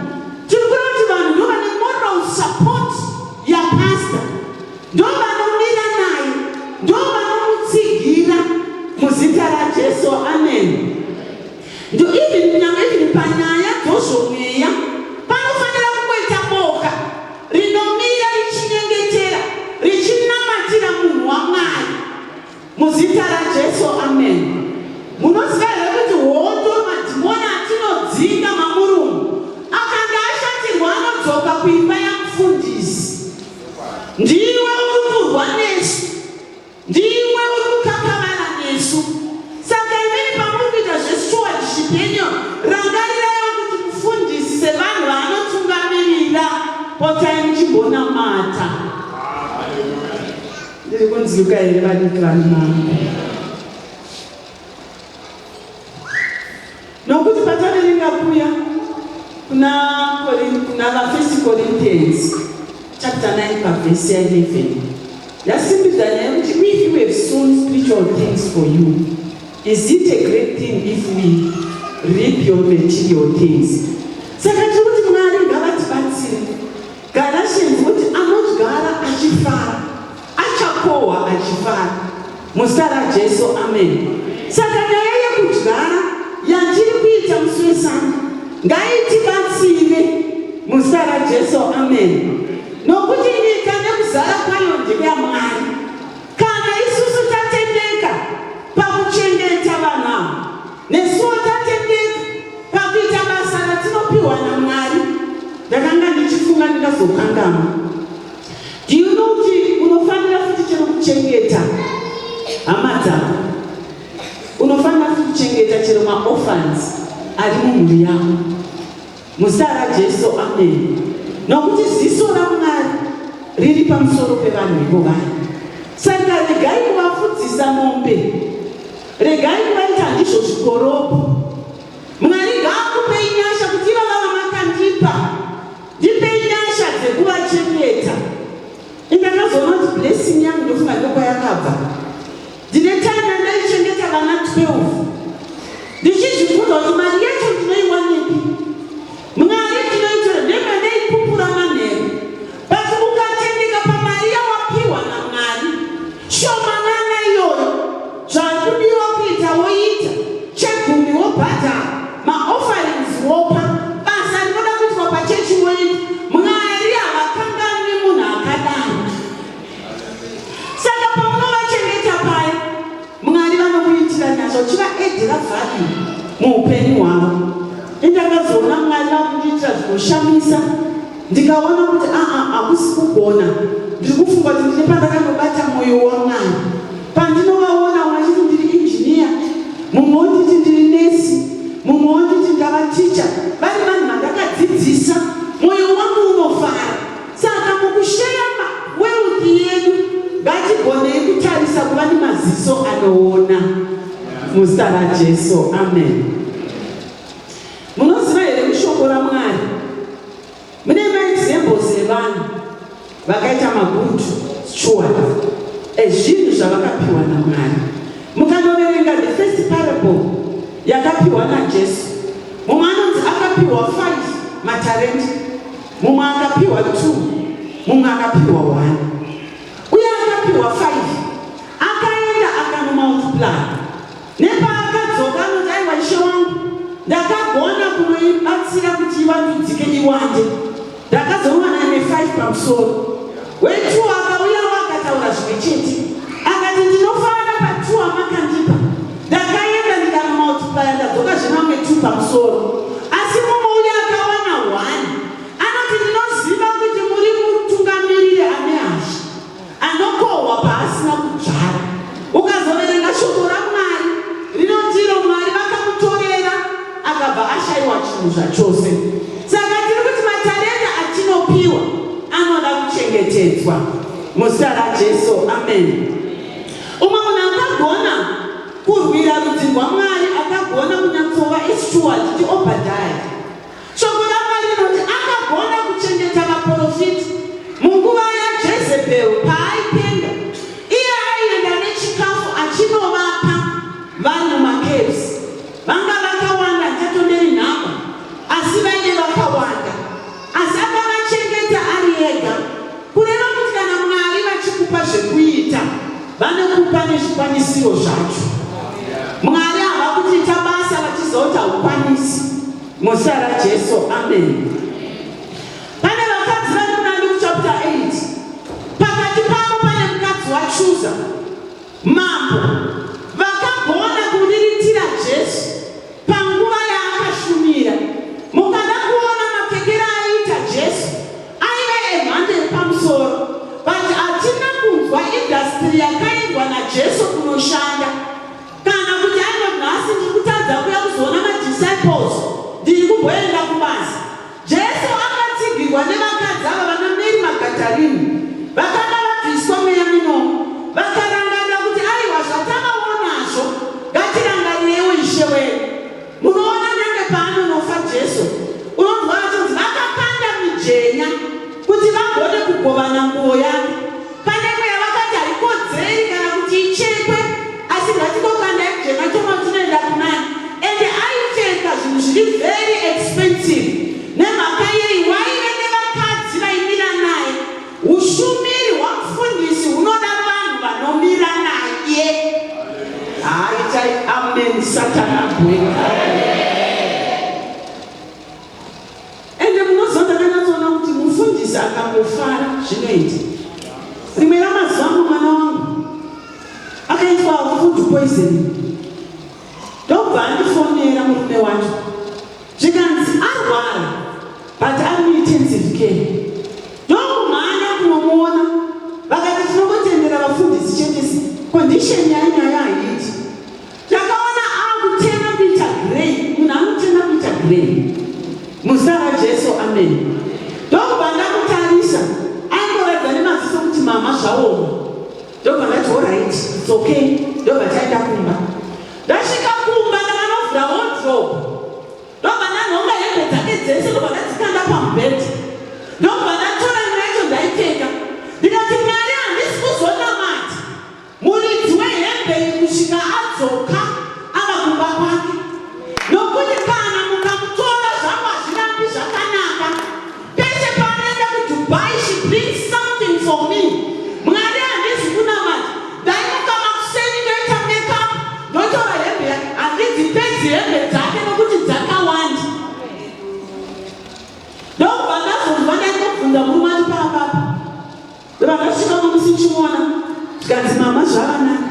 tiri kuona kuti vanhu ndo vane moral support yapastor, ndo vanomira naye, ndo vanomutsigira muzita raJesu. Amen. Ndo even panyaya dzozvomweya panofanira kungoita boka rinomira richinyengetera richinamatira munhu waMwari muzita raJesu. Amen. Munoziva here kuti hondo madhimoni atinodzinga mamurungu akanga ashatirwa anodzoka kuimba yamufundisi. Ndiwe uri kurwa nesu, ndiwe uri kukakavana nesu. Saka imweni pamuri kuita zvestewardship yenyu, rangarirai kuti mufundisi sevanhu vaanotungamirira potai muchimbonamata. Ndiri kunzwika here vadiki vari mama? Nokuti pataverenga kuya kuna vaFirst Corinthians chapter 9 verse 11 yasimbidza nyaya kuti if we have sown spiritual things for you, is it a great thing if we reap your material things? Saka tiri kuti Mwari ngavatibatsire. Galatians kuti anodyara achifara achakohwa achifara muzita raJesu. Amen. Saka nyaya yekudyara yatiri kuita musi wesamba ngaitibatsire muzita raJesu. Amen. Nokuti nyika nekuzara kwayo ndeyaMwari. Kana isusu tatendeka pakuchengeta vanhu ava, nesuwo tatendeka pakuita basa ratinopiwa naMwari. Ndakanga ndichifunga ndikazokangama. Do you know kuti unofanira futi chero kuchengeta hama dzako, unofanira futi kuchengeta chero maorphans ari mumhuri yako muzita raJesu. Amen. Nokuti ziso raMwari riri pamusoro pevanhu ivo vaya. Saka regai kuvafudzisa mombe, regai kuvaita ndizvo zvikoropo. Mwari ngaakupei nyasha kuti ivava vamakandipa, ndipei nyasha dzekuvachengeta. Indakazoona kuti blessing yangu ndofunga ndokwa yakabva. Ndine time ndaichengeta vana 12 ndichizvibvunza kuti mari yacho ndinoiwanepi? Mwari ndinoitora ndenge ndaipupura manheru. Basi ukatendeka pamari yawapiwa naMwari, shomanana iyoyo zvakudiwa kuita woita, chegumi wobhadhara, maofferings wopa, basa rinoda kuitwa pachechi woita. Mwari havakanganwi munhu akadaro. Saka paunovachengeta paya, Mwari vanokuitira nyasha uchivaedhera vhari muupenyu hwavo. Indakazoona Mwari vakundiitira zvinoshamisa, ndikaona kuti hakusi kugona. Ndiri kufunga kuti ndine pandakandobata mwoyo waMwari. Pandinovaona vachiti ndiri injiniya, mumwe wonditi ndiri nesi, mumwe wonditi ndava ticha, vari vanhu vandakadzidzisa, mwoyo wangu unofara. Saka mukusheya wealth yedu ngatigonei kutarisa kuva nemaziso anoona muzita raJesu. Amen. Munoziva here mushoko raMwari mune maexamples evanhu vakaita magood steward ezvinhu zvavakapiwa naMwari. Mukanoverenga the first parable yakapiwa naJesu. Mumwe anonzi akapiwa 5 matarenda, mumwe akapiwa 2, mumwe akapiwa 1. Uye akapiwa 5 akaenda akanomultiply. Nepaakadzoka anoti aiwa Ishe wangu, ndakagona kunoibatsira kuti ivandudzike iwande, ndakazowana ne5 pamusoro. We2 akauya akataura zvimwe chete, akati ndinofanira pa2 amakandipa, ndakaenda ndikamultiply ndadzoka zvimwe 2 pamusoro. Asi mumwe uya akawana 1 anoti ndinoziva kuti muri mutungamiriri ane hasha, anokohwa paasina kudzvara. Ukazoverenga shoko raMwari rinotiro Mwari vakamutorera akabva ashayiwa chinhu zvachose. Saka tiri kuti matarenda atinopiwa anoda kuchengetedzwa muzita raJesu. Amen. Umwe munhu akagona kurwira rudzi rwaMwari, akagona kunyatsova isteward ndiObhadhaya. Shoko raMwari rinoti akagona kuchengeta vaprofiti munguva yaJezebheri paaipenda. Iye aienda nechikafu achinovapa vanhu macaves. Vanga vakawanda, ndichatonderi nhamba, asi vaine vakawanda, asi akavachengeta ari ega. Kureva kuti kana Mwari vachikupa zvekuita vanokupa nezvikwanisiro zvacho. Mwari hava kuchiita basa vachizoti haukwanisi muzita raJesu. Amen. Pane vakadzi vari muna Luke chapter 8. Pakati pavo pane mukadzi waChuza, mambo, vakagona kuriritira Jesu panguva yaakashumira. Mukada kuona mapfekero aiita Jesu aive emhando yepamusoro, but hatina kunzwa industry yakaendwa naJesu kunoshanda. Kana kuti ainonhasi ndiri kutadza kuya kuzoona madisciples, ndiri kumboenda kubasa. Jesu akatsigirwa nevakadzi ava vana Mary Magdalene, vakanga vabviswa mweya minomo, vakarangarira kuti aiwa zvatakaonazvo ngatirangarirewo Ishe wedu. Munoona nyange paanonofa Jesu, unonzwa vachonzi vakapanda mijenya kuti vagone kugovana nguo yake. Pane mweya vakati harikodzeri kana kuti ichekwe, asi ngatikokanda ijena choma tinoenda kunani. Ende aicheka zvinhu zviri very expensive. Nemhaka yei waive nevakadzi vaimira naye. Ushumiri hwamufundisi hunoda vanhu vanomira naye. Haitai amen. Satana bweka. Ende munozonda kanatsoona kuti mufundisi akangofara zvinoita. Rimwe ramazuva mwana wangu akaitwa food poisoning. Ndobva andifonera murume wacho zvikanzi arwara but ari muintensive care. Ndokumhanya kunomuona, vakati tinongotendera vafundisi chetesi condition yainyaya haiti. Takaona akutema kuita grey, munhu anotema kuita grey muzita raJesu. Amen. Ndokubva ndakutarisa aingoredza nemaziso kuti mama zvaoma. Ndobva ndati alright, it's okay. Ndobva taenda kumba. Ndasvika kumba ndakanovhura wardrobe, ndobva ndanhonga hembe dzake dzese, ndobva ndadzikanda pamubhedhi, ndobva ndatora imwe yacho ndaipfeka. Ndikati Mwari, handisi kuzonamata muridzi wehembe iyi kusvika adzoka ava kumba kwake, nokuti kana mukamutora zvangu hazvirambi zvakanaka. Peshe paanoenda kuDubai, she brings something for me. Mwari, handisi kunamata. Ndaimuka makuseni ndoita makeup, ndotora hembe yake, handidzipedzi hembe dzake nokuti dzakawanda. Ndobva ndazonzwa ndaingobvunza murume ari paapapa. Ndobva ndasvika nomusi chimuona, zvikanzi mama zvavanaka.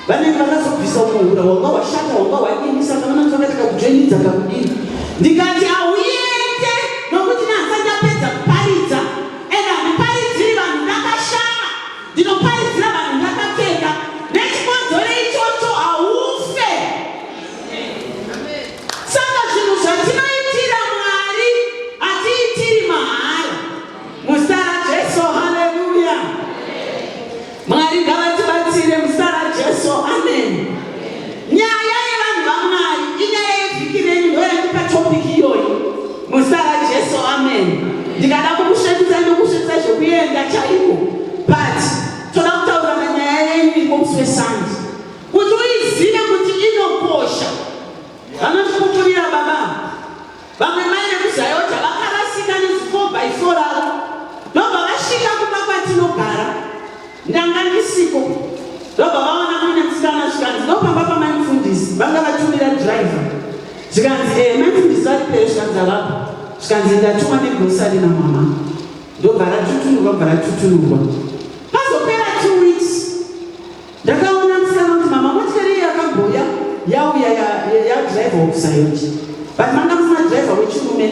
Vanenge vakazobvisa muhura wanga washata, wanga wadini, saka vanoti vakati kakujoinidza kakudini. Ndikati auende nokuti nanzi ndapedza kuparidza, ende handiparidziri vanhu ndakashama, ndinoparidzira vanhu ndakapfeka. Nechikonzero ichocho haufe. Saka zvinhu zvatinoitira Mwari hatiitiri mahara muzita raJesu. Haleluya. Mwari ngavatibatsire muzita raJesu. Amen. Nyaya yevanhu vaMwari inyaya yevhiki renyu, ndoyandipa topic iyoyi muzita raJesu. Amen. Ndikada kukusvetisa ndokusvetisa zvekuenda chaiko, but toda kutaura manyaya yenyu iko musi weSunday kuti uizive kuti inokosha. vanotipupurira baba. Vamwe maine kuzayota vakarasika nezi 4x4 avo ndobva vasvika kumba kwatinogara ndanga ndisiko ndobva vaona muine musikana zvikanzi ndopamba pamaimufundisi vanga vatumira dhiraivha zvikanzi maimufundisi vari pere zvikanzi avapo zvikanzi ndatumwa negrosari namama ndobva ratutunurwa pazopera 2 weeks ndakaona musikana kuti mama motikari yakamboya yauya yadhiraivha wokusayoti but manga musina dhiraivha wechirume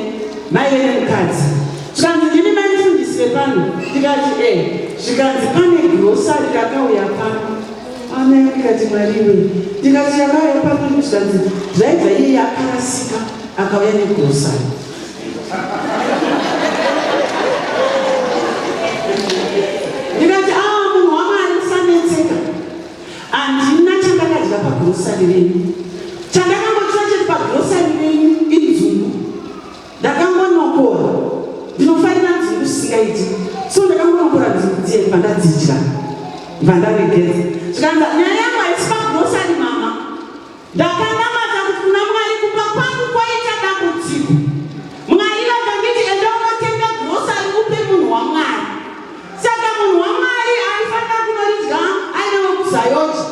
maive nemukadzi zvikanzi ndini maimufundisi vepano ndikati zvikanzi pane grosari rakauya pano amai ndikati mwariwe ndikati yakauya pano zvikanzi dhiraivha iye yakarasika akauya negrosari ndikati munhu wamwari musanetseka handina chandakadya pagrosari renyu chandakangotora cheti pagrosari renyu inzungu ndakangonokora ndinofarira nzungu zvisingaiti so ndakangonokora nzungu dziye pandadzidya mbandaregedza zvikanza nyaya yangu haisi pagrosari mama ndakanamata kuti kuna mwari kupa kwangu kwaita dambudziko mwari vakangiti enda unotenga grosari upe munhu wamwari saka munhu wamwari aifanira kunoridya ainewe kuzayoti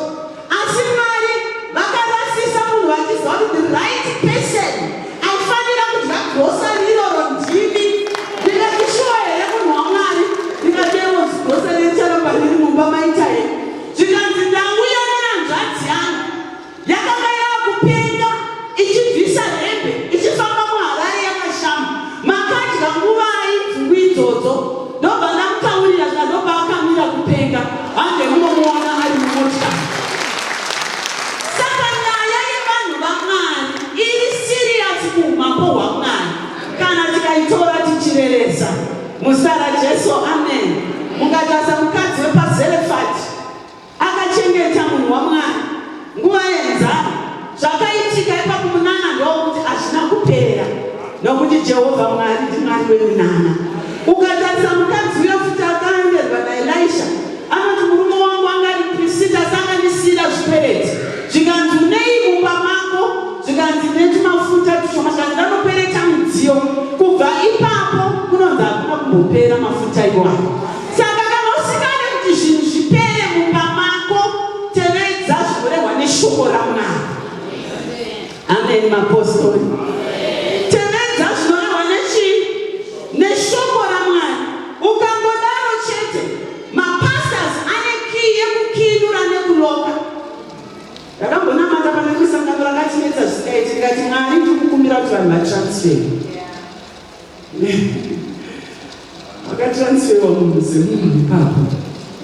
asi mwari vakarasisa munhu vachiziva kuti the right person aifanira kudya grosari iroro ndimi ndingatishuwa here munhu wamwari ndingatewo grosari richaramba riri mumba maita here zvikanzi ndauya nenhanzvadzi yangu yakanga yakupenga ichibvisa hembe ichifamba muharare yakashama makadya nguvai dzungu idzodzo ndobva ndamutaurira zvika ndobva akamira kupenga hande munomuona ari mumotya saka nyaya yevanhu vamwari iri siriyasi muumambo hwamwari kana tikaitora tichireresa muzita rajesu amen mukatasa mukadzi wepazerefati akachengeta munhu wamwari nguva yenzara zvakaitika ipakumunana ndokuti hazvina kupera nokuti jehovha mwari ndimwari wemunana ukatarisa mukadzi uyo futi akaenderwa naelisha anoti murume wangu anga ari prisita sanganisira zvipereti zvikanzi unei mumba mako zvikanzi netumafuta tushoma zvikanzi ndanopereta mudziyo kubva ipapo kunonzi hakuna kumbopera mafuta iwayo saka kana usikane kuti zvinhu zvipere mumba mako tevedza zvinorehwa neshoko ramwari amen mapostori tevedza zvinorehwa neshoko ramwari ukangodaro chete mapastors ane kii yekukiinura nekuloka ndakambonamata pane kusangano rakatinetsa zvisingaiti ndikati mwari ndikukumbira kuti vanhu vatransfer wakatransferwa munhu semunhu ipapo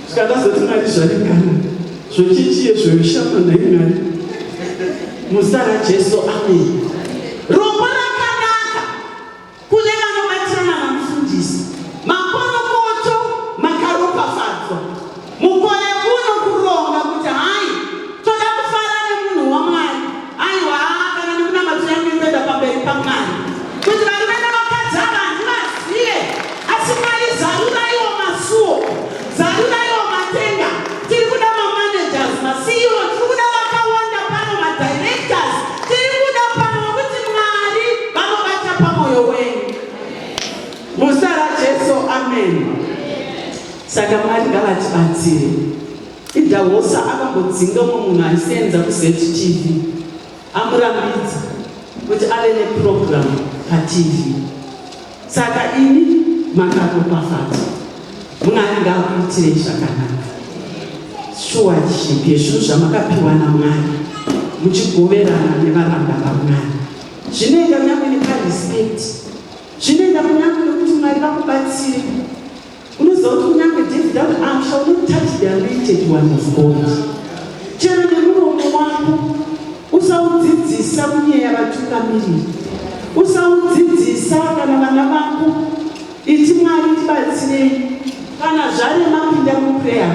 zvikandazoti mwari zvaringana zvochichiye zvoishama naimwari muzita rajesu amen rombo rakanaka kune vanobatirana namufundisi makorokoto makaropafadzwa mukore uno kuronga kuti hai toda kufara nemunhu wamwari aiwa kana nemunamatiranoenda pamberi pamwari kuti varume nevakadzi ava handivazive asi mwari zaruraiwo masuo zaruraiwo matenga tiri kuda mamanagers maceo tiri kuda vakawanda pano madirectors tiri kuda pano kuti mwari vanobata pamwoyo wenyu muzita rajesu amen saka mwari ngavatibatsire idhawosa akambodzinga umwe munhu aisenza kuZTV amurambidza kuti ave neprogramu patv saka ini makaropafadza mwari ngaakuitirei zvakanaka shuwaship yezvinhu zvamakapiwa namwari muchigoverana nevaranda vamwari zvinoenda kunyange neparespect zvinoenda kunyange nekuti mwari vakubatsire unoziva kuti kunyange david ati I shall not touch the anointed one of God chero nemuromo wako usaudzidzisa munyaya yavatungamiriri usaudzidzisa kana vana vako iti mwari tibatsirei kana zvarema pinda mupreya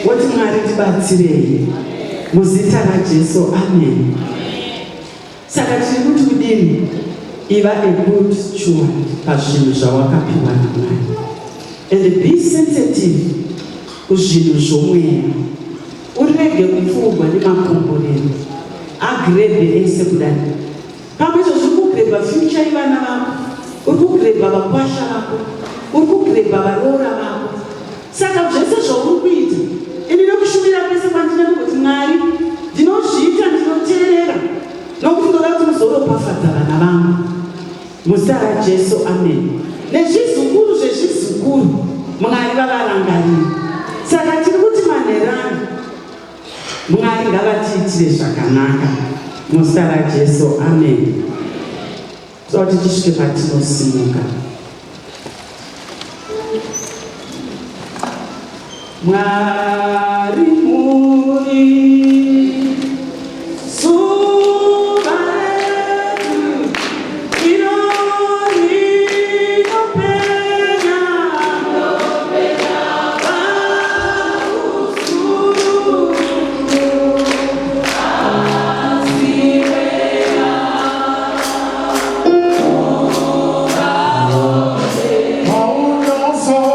woti mwari tibatsirei muzita rajesu amen saka tiri kuti kudini iva a good steward pazvinhu zvawakapiwa namwari and be sensitive kuzvinhu zvomweya urege kupfurwa nemakomborero agrebe ese kudani. Pamwe zvokugreba future ivana vako, urikugreba vakwasha vako, urikugreba varoora vako. Saka zvese zvauri kuita, ini nekushumira pese kwandinenge kuti Mwari ndinozviita, ndinoteerera nokuti ndoda kuti muzoropafadza vana vangu muzita raJesu, amen. Nezvizukuru zvezvizukuru Mwari vavarangarira. Saka tiri kuti manherani Mwari ngavatiitire zvakanaka muzita raJesu, amen. Toda kuti tisvike patinosimuka. Mwari muri zuva redu, inori nopenya pausuru asiwea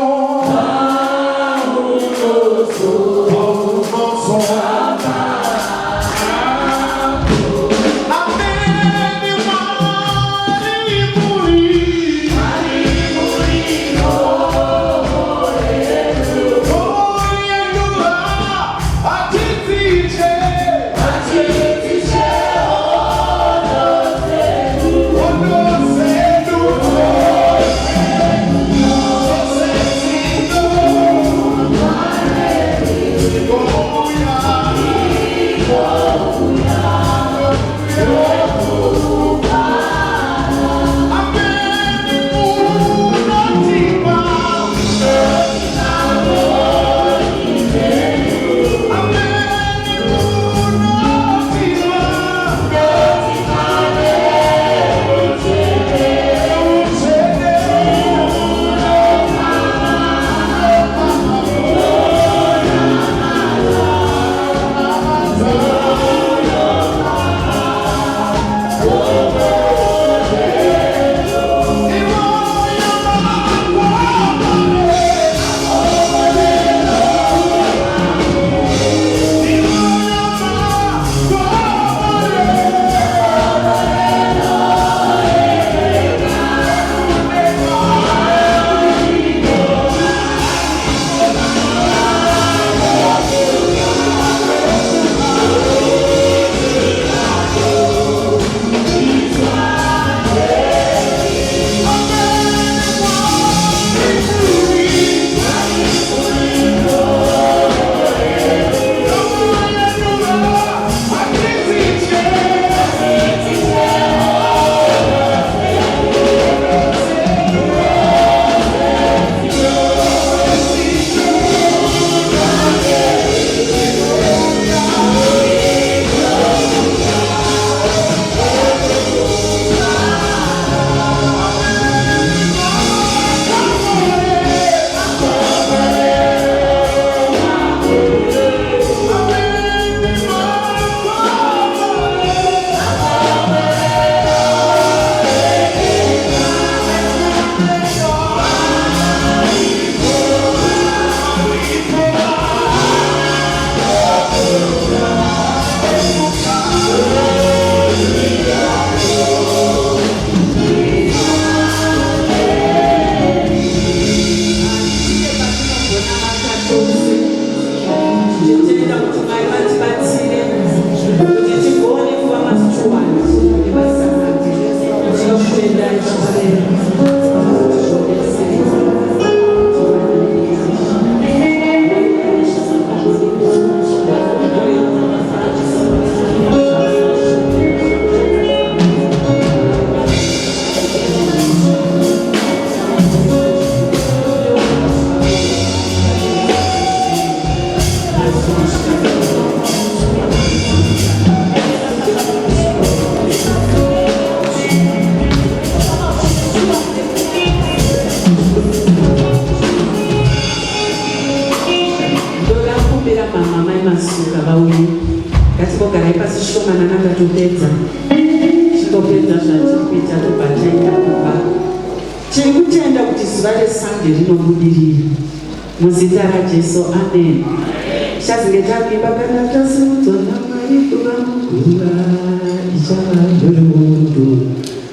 Muzita raJesu, amen. Shazingeta kuimba kana tasimudzwa naMwari.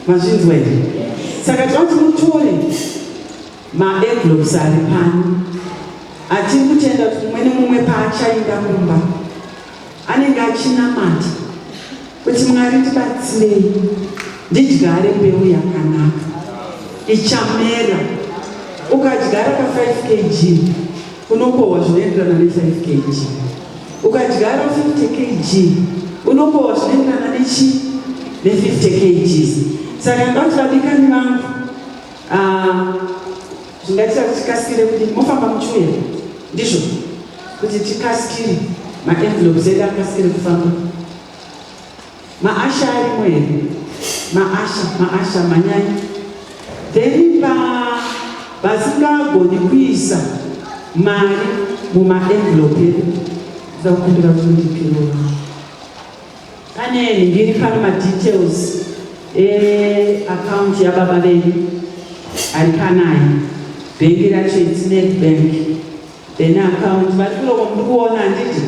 mazvinzwa here. Saka tinoti mutore maenvelopes ari pano, hatiri kutenda kuti mumwe nemumwe paachaenda kumba anenge achinamata kuti Mwari tibatsirei ndidyare mbeu yakanaka ichamera. Ukadyara ka 5 kg unokohwa zvinoenderana ne 5 kg, ukadyara 50 kg unokohwa zvinoenderana ne 50 kg. Saka ndati vadikani vangu, zvingatira kuti tikasikire kuti mofamba muchiuya ndizvo kuti tikasikire maenvelopes edu akasikire kufamba. Maasha arimo here, maasha manyanya. Then vasingagoni kuisa mari mumaenvelope edu zakukumbira kundipirwa. Pane ndiri pano madetails account yababa vedu ari panayo. Bhengi racho it's Nedbank. Then account vari kuroko muri kuona handiti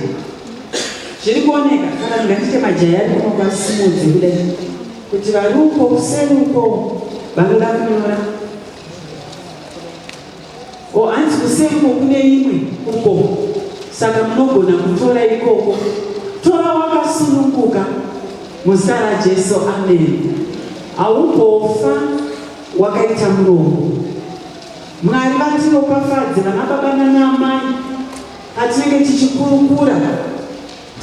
zviri kuoneka. Kana ndingandite majaya ari kuno kwasimudzi kudai kuti vari uko kuseri uko vanoda kunyora hanzi kuseri uko kune imwe uko, saka munogona kutora ikoko. Tora wakasununguka muzita raJesu, amen. Haukufa wakaita muromo. Mwari vatiropafadze vana baba nanamai patinenge tichikurukura,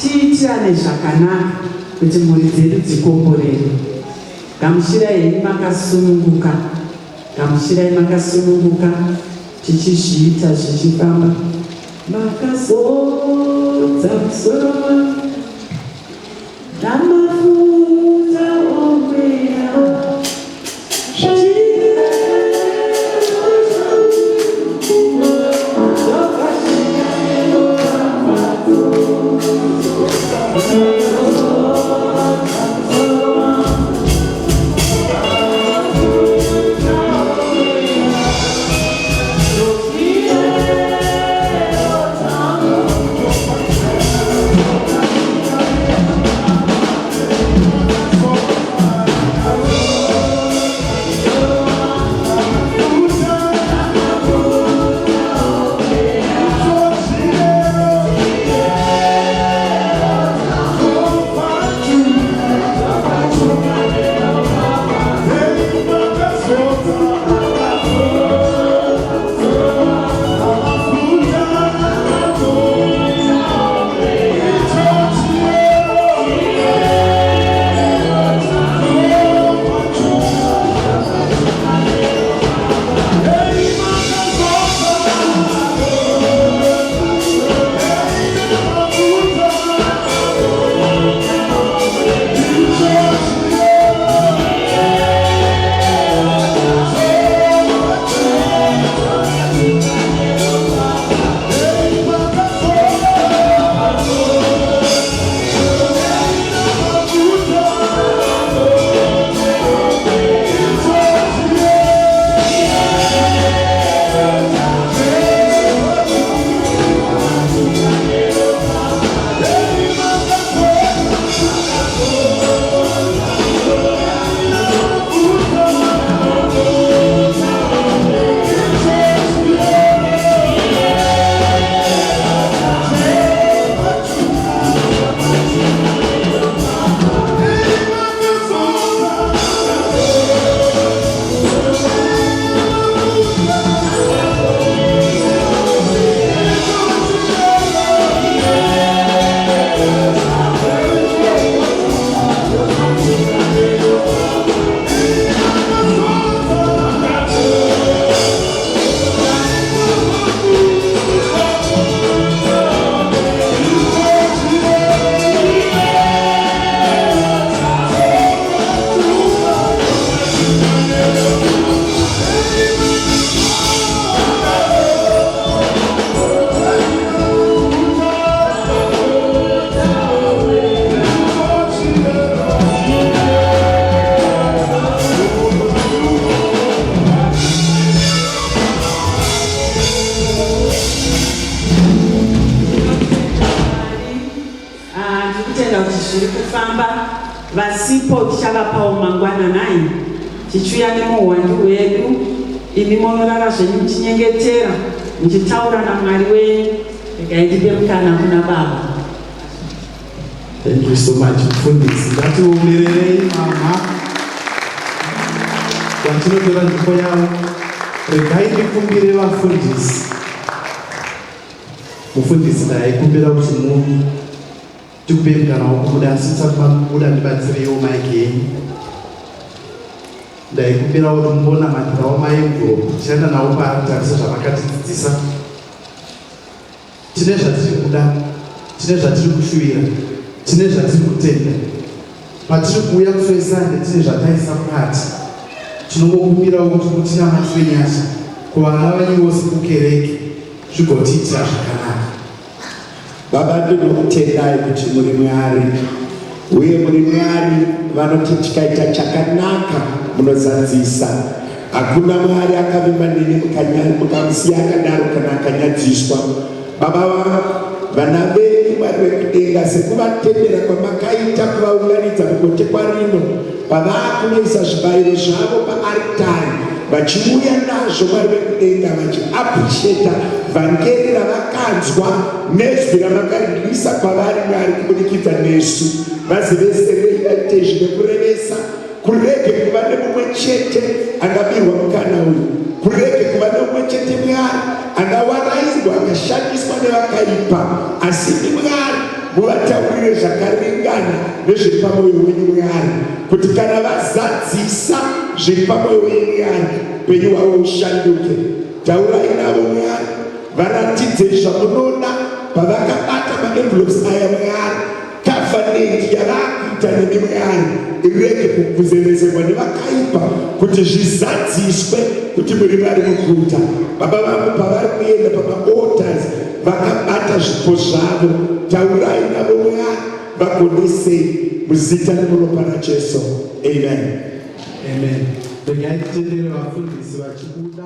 tiitirane zvakanaka kuti mhuri dzedu dzikomborere. Gamushirai henyu makasununguka, gamushirai makasununguka, tichizviita zvichifamba. Makazodza musoro namafuta omweya tinotenda kuti zviri kufamba vasipo tichavapawo mangwana nai tichiuya nemuhwandi hwedu imi munorara zvenyu muchinyengetera muchitaura naMwari wenyu. Regai ndipe mukana kuna baba. Thank you so much mufundisi. Ngatiumirerei mama watinotora nzvimbo yavo. Regai ndikumbire vafundisi. Mufundisi ndaikumbira kuti tikupe mukana wokubuda, asi tisati makubuda ndibatsirewo maiki yenyu. Ndaikumbira kuti mumbonamatirao maiguru tichaenda navo paari sezvavakatidzidzisa. Tine zvatiri kuda, tine zvatiri kushuvira, tine zvatiri kutenda. Patiri kuuya kusoisande tine zvataisa mukati. Tinongokumbirawo kuti mutinamatire nyasha kuvana venyu vose kukereke zvigotiitira zvakanaka. Baba, ndinokutendai kuti muri Mwari, uye muri Mwari vanoti tikaita chakanaka munozadzisa. Hakuna Mwari akavimba neni mukamusiya akadaro kana akanyadziswa. Baba vana venyu vari vekudenga, sekuvatendera kwamakaita kuvaunganidza kugote kwarino, pavakunoisa zvibayiro zvavo paaritari vachiuya nazvo vari vekudenga vachiappreciata vhangeri ravakanzwa nezwi ramakaririsa kwavari Mwari kubudikidza nesu. Vaziveserei vaite zvinekurevesa, kurege kuva nemumwe chete angabirwa mukana uyu, kurege kuva nemumwe chete Mwari angawarairwa akashandiswa nevakaipa, asi Mwari muvataurire zvakaringana nezviri pamwoyo wenyu Mwari, kuti kana vazadzisa zviri pamwoyo wenyu Mwari upenyu hwavo ushanduke. Taurai navo Mwari, varatidze zvamunoda pavakabata maenvelopes aya Mwari. Covenant yavakuita nemi Mwari irege kukuzemezerwa nevakaipa, kuti zvizadziswe kuti muri vari muguta. Baba vangu pavari kuenda pamaaltars vakabata zvipo zvavo, taurai navo Mwari vagonesei muzita nemuropa raJesu. Amen. Amen. Regai titendere vafundisi vachibuda.